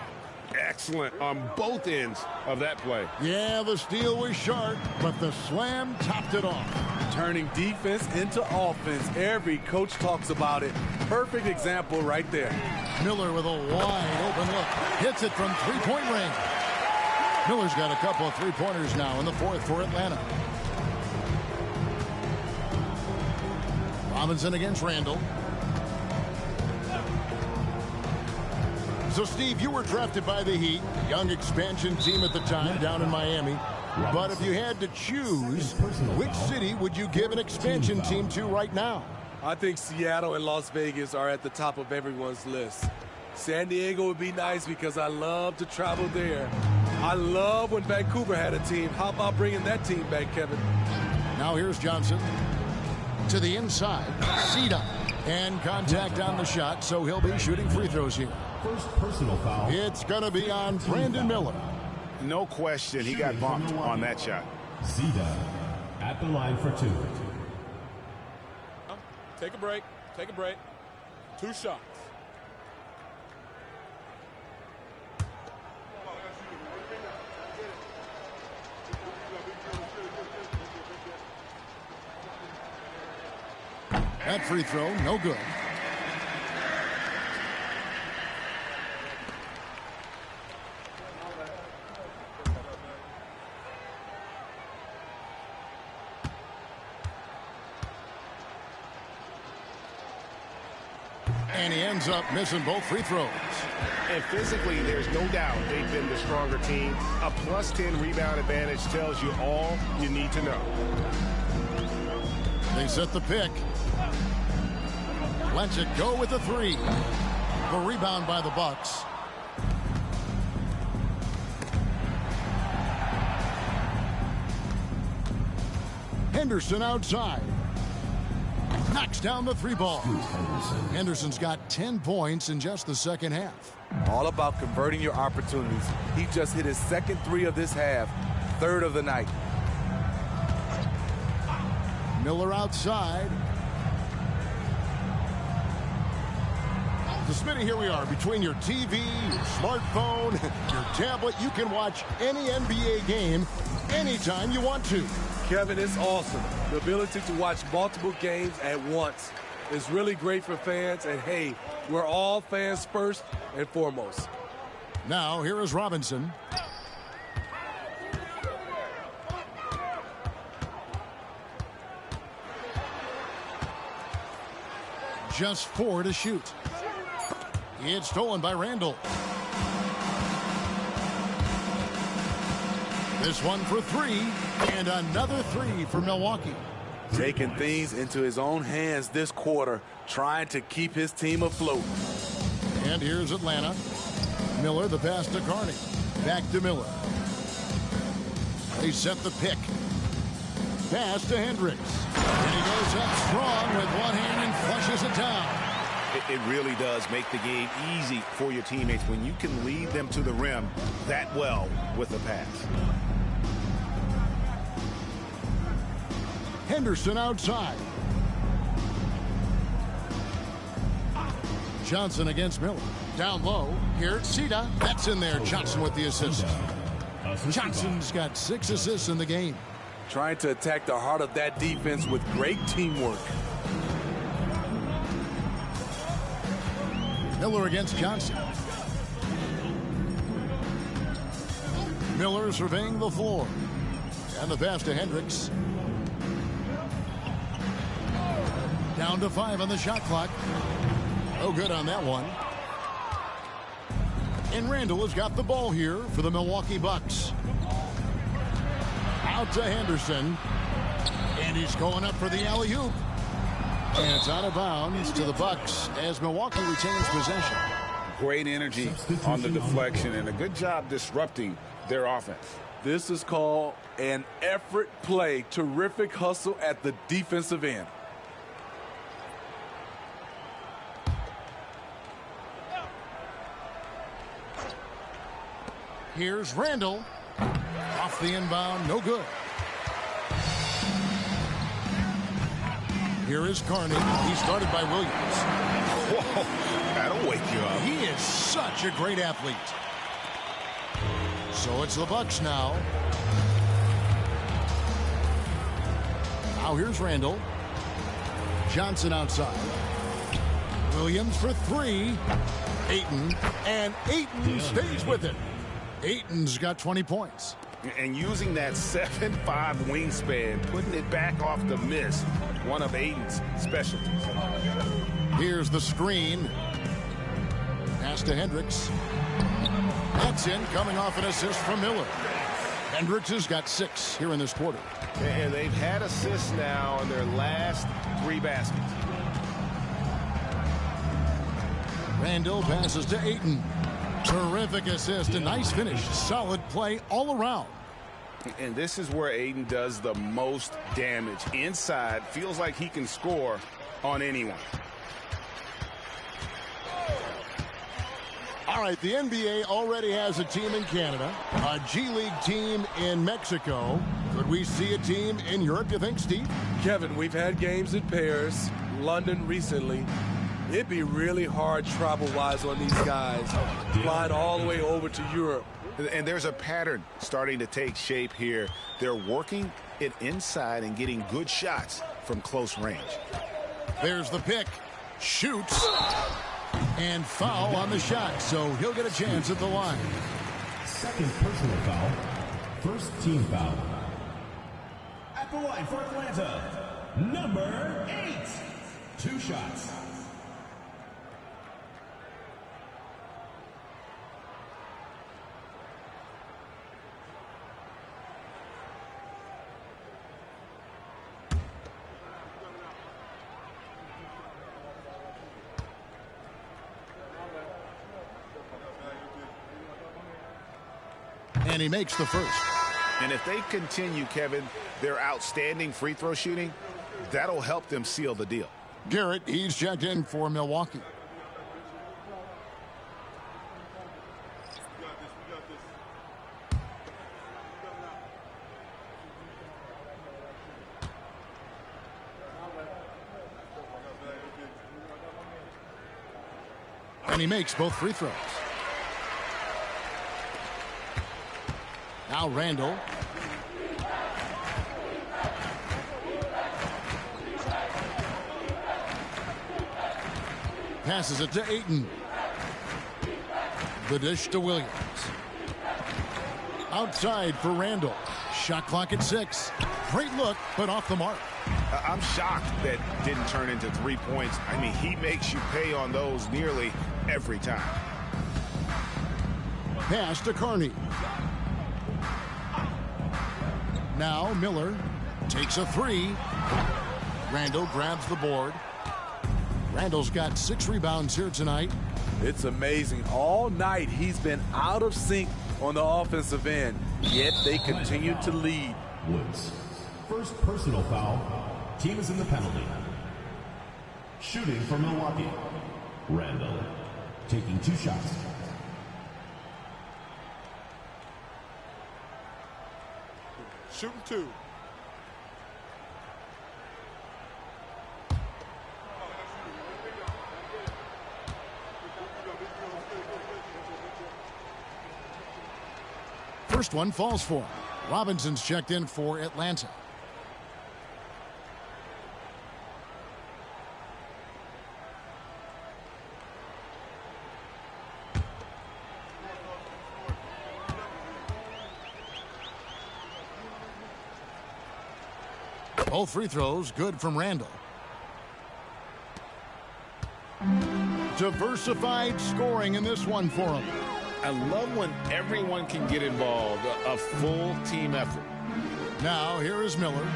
Excellent on both ends of that play. Yeah, the steal was sharp, but the slam topped it off. Turning defense into offense. Every coach talks about it. Perfect example right there. Miller with a wide open look. Hits it from three-point range. Miller's got a couple of three-pointers now in the fourth for Atlanta. Robinson against Randall. So, Steve, you were drafted by the Heat, young expansion team at the time down in Miami. But if you had to choose, which city would you give an expansion team to right now? I think Seattle and Las Vegas are at the top of everyone's list. San Diego would be nice because I love to travel there. I love when Vancouver had a team. How about bringing that team back, Kevin? Now here's Johnson. To the inside. Cita. And contact on the shot, so he'll be shooting free throws here. First personal foul. It's going to be on Brandon Miller. No question, he got bumped on that shot. Zeta at the line for 2. Take a break. Take a break. 2 shots. That free throw, no good. And he ends up missing both free throws. And physically, there's no doubt they've been the stronger team. A +10 rebound advantage tells you all you need to know. They set the pick. Lets it go with the three. The rebound by the Bucks. Henderson outside. Knocks down the three ball. Henderson's got 10 points in just the second half. All about converting your opportunities. He just hit his second 3 of this half, 3rd of the night. Miller outside. So, Smitty, here we are. Between your TV, your smartphone, your tablet, you can watch any NBA game anytime you want to. Kevin, it's awesome. The ability to watch multiple games at once is really great for fans. And, hey, we're all fans first and foremost. Now, here is Robinson. Just 4 to shoot. It's stolen by Randall. This one for 3, and another 3 for Milwaukee. Taking things into his own hands this quarter, trying to keep his team afloat. And here's Atlanta. Miller, the pass to Carney. Back to Miller. They set the pick. Pass to Hendricks. And he goes up strong with one hand and flushes it down. It really does make the game easy for your teammates when you can lead them to the rim that well with a pass. Henderson outside. Johnson against Miller. Down low. Here, Cita. That's in there. Johnson with the assist. Johnson's got 6 assists in the game. trying to attack the heart of that defense with great teamwork. Miller against Johnson. Miller surveying the floor. And the pass to Hendricks. Down to 5 on the shot clock. No good on that one. And Randall has got the ball here for the Milwaukee Bucks. Out to Henderson. And he's going up for the alley-oop. And it's out of bounds to the Bucks as Milwaukee retains possession. Great energy on the deflection and a good job disrupting their offense. This is called an effort play. Terrific hustle at the defensive end. Here's Randall. Off the inbound, no good. Here is Carney. He's started by Williams. Whoa, that'll wake you up. He is such a great athlete. So it's the Bucks now. Now here's Randall. Johnson outside. Williams for 3. Ayton. And Ayton stays with it. Ayton's got 20 points. And using that 7'5" wingspan, putting it back off the miss, one of Ayton's specialties. Here's the screen. Pass to Hendricks. That's in, coming off an assist from Miller. Hendricks has got 6 here in this quarter. And they've had assists now in their last 3 baskets. Randall passes to Ayton. Terrific assist, a nice finish. Solid play all around. And this is where Ayton does the most damage. Inside, feels like he can score on anyone. All right, the NBA already has a team in Canada, a G League team in Mexico. Could we see a team in Europe, you think, Steve? Kevin, we've had games in Paris, London recently. It'd be really hard travel-wise on these guys, flying all the way over to Europe. And there's a pattern starting to take shape here. They're working it inside and getting good shots from close range. There's the pick. Shoots. And foul on the shot, so he'll get a chance at the line. Second personal foul. First team foul. At the line for Atlanta, number 8. 2 shots. And he makes the first. And if they continue, Kevin, their outstanding free throw shooting, that'll help them seal the deal. Garrett, he's checked in for Milwaukee. And he makes both free throws. Now Randall. Passes it to Ayton. The dish to Williams. Outside for Randall. Shot clock at 6. Great look, but off the mark. I'm shocked that didn't turn into 3 points. I mean, he makes you pay on those nearly every time. Pass to Carney. Now Miller takes a 3. Randall grabs the board. Randall's got 6 rebounds here tonight. It's amazing. All night he's been out of sync on the offensive end, yet they continue to lead. Woods. First personal foul. Team is in the penalty. Shooting for Milwaukee. Randall taking 2 shots. Shooting 2. First one falls for him. Robinson's checked in for Atlanta. Both free throws good from Randall. Diversified scoring in this one for him. I love when everyone can get involved, a full team effort. Now here is Miller.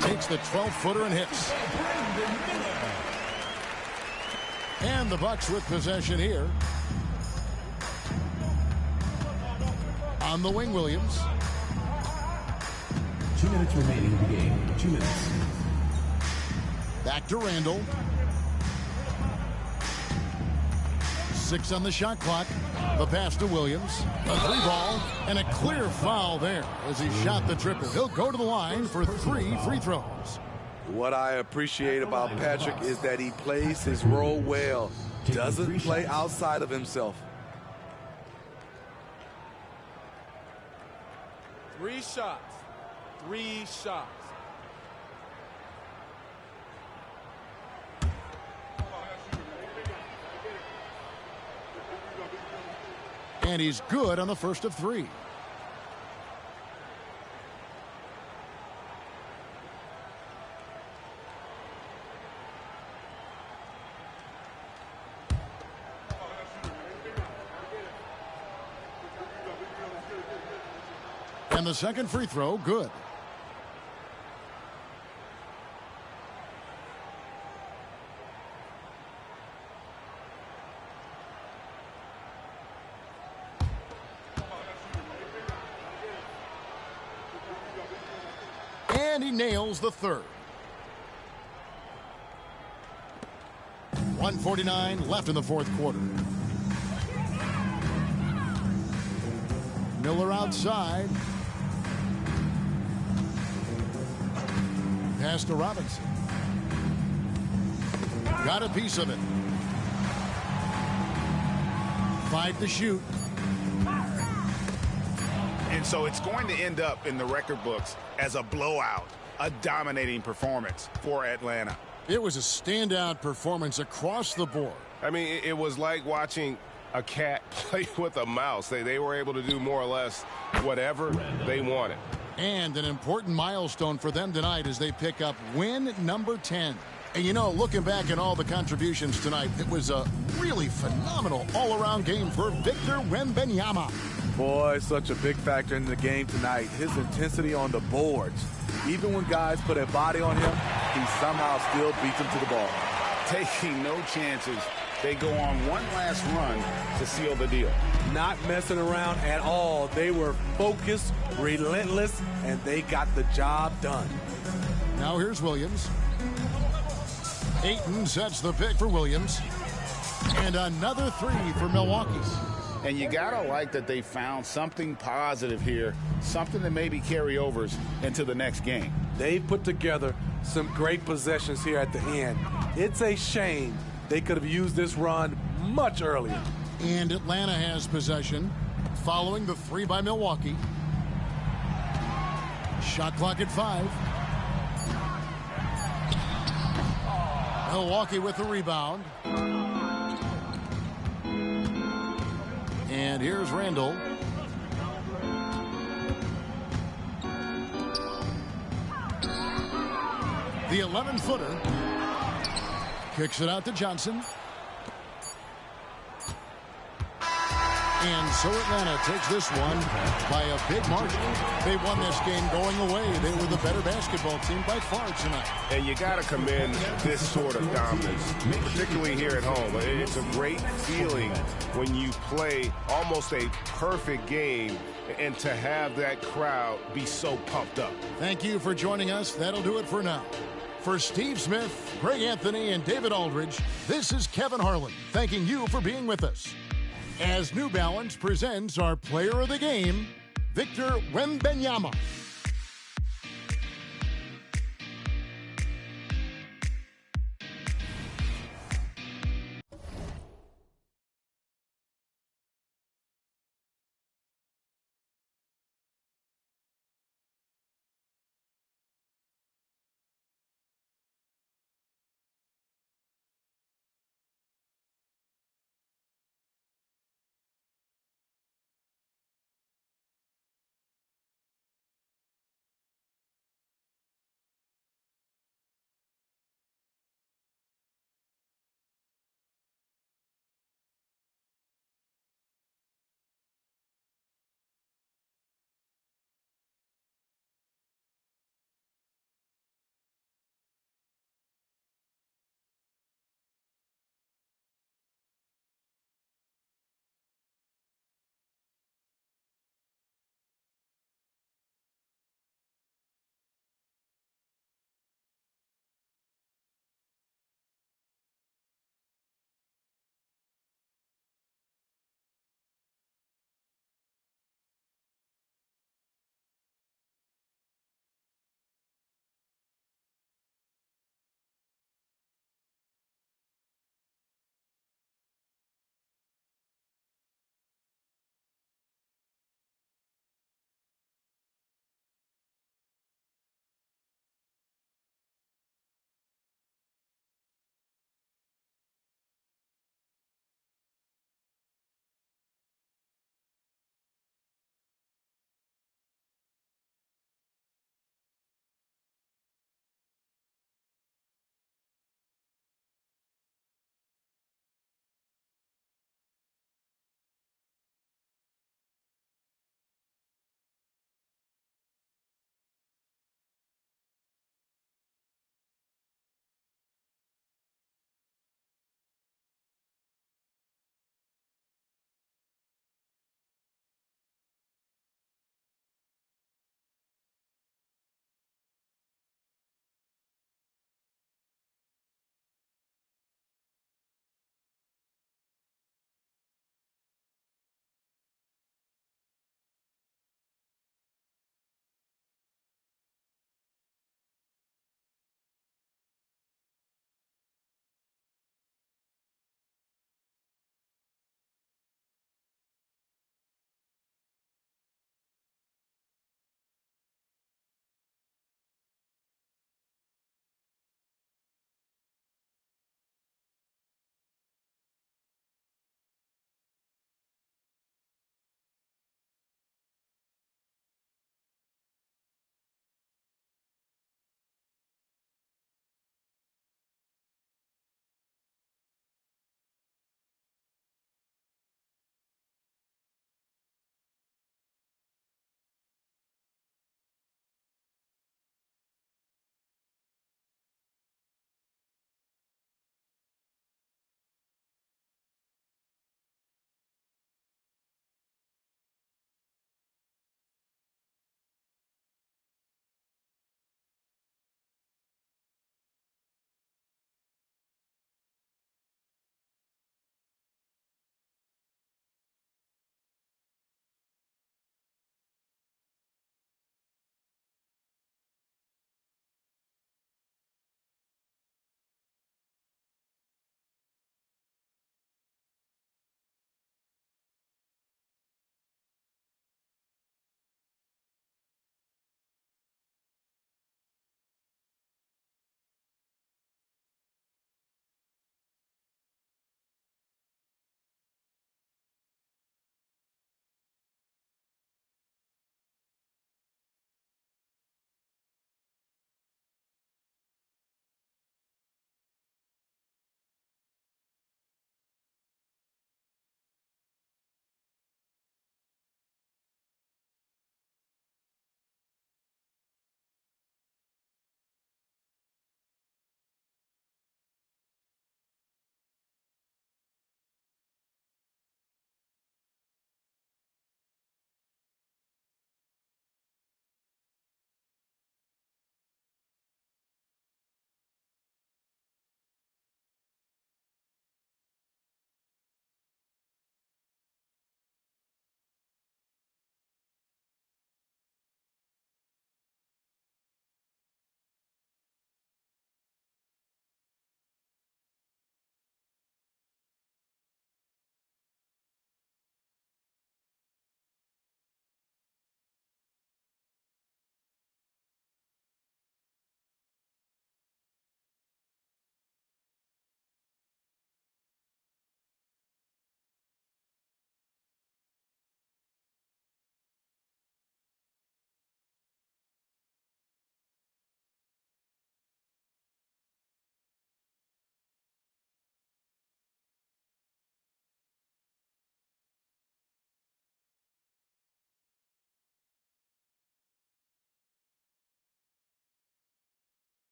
Takes the 12-footer and hits. And the Bucks with possession here. On the wing, Williams. 2 minutes remaining in the game. 2 minutes. Back to Randall. 6 on the shot clock. The pass to Williams. A 3-ball and a clear foul there as he shot the triple. He'll go to the line for 3 free throws. What I appreciate about Patrick is that he plays his role well. Doesn't play outside of himself. 3 shots. 3 shots. And he's good on the first of 3. And the second free throw, good. And he nails the third. 1:49 left in the fourth quarter. Miller outside. Pass to Robinson. Got a piece of it. 5 to shoot. And so it's going to end up in the record books as a blowout, a dominating performance for Atlanta. It was a standout performance across the board. I mean, it was like watching a cat play with a mouse. They were able to do more or less whatever they wanted. And an important milestone for them tonight as they pick up win number 10. And you know, looking back at all the contributions tonight, it was a really phenomenal all-around game for Victor Wembanyama. Boy, such a big factor in the game tonight. His intensity on the boards. Even when guys put a body on him, he somehow still beats them to the ball. Taking no chances. They go on one last run to seal the deal. Not messing around at all. They were focused, relentless, and they got the job done. Now here's Williams. Ayton sets the pick for Williams. And another 3 for Milwaukee. And you gotta like that they found something positive here, something that maybe carry overs into the next game. They put together some great possessions here at the end. It's a shame they could have used this run much earlier. And Atlanta has possession following the 3 by Milwaukee. Shot clock at 5. Milwaukee with the rebound. And here's Randall. The 11-footer. Kicks it out to Johnson. And so Atlanta takes this one by a big margin. They won this game going away. They were the better basketball team by far tonight. And you got to commend this sort of dominance, particularly here at home. It's a great feeling when you play almost a perfect game and to have that crowd be so pumped up. Thank you for joining us. That'll do it for now. For Steve Smith, Greg Anthony, and David Aldridge, this is Kevin Harlan thanking you for being with us. As New Balance presents our player of the game, Victor Wembanyama.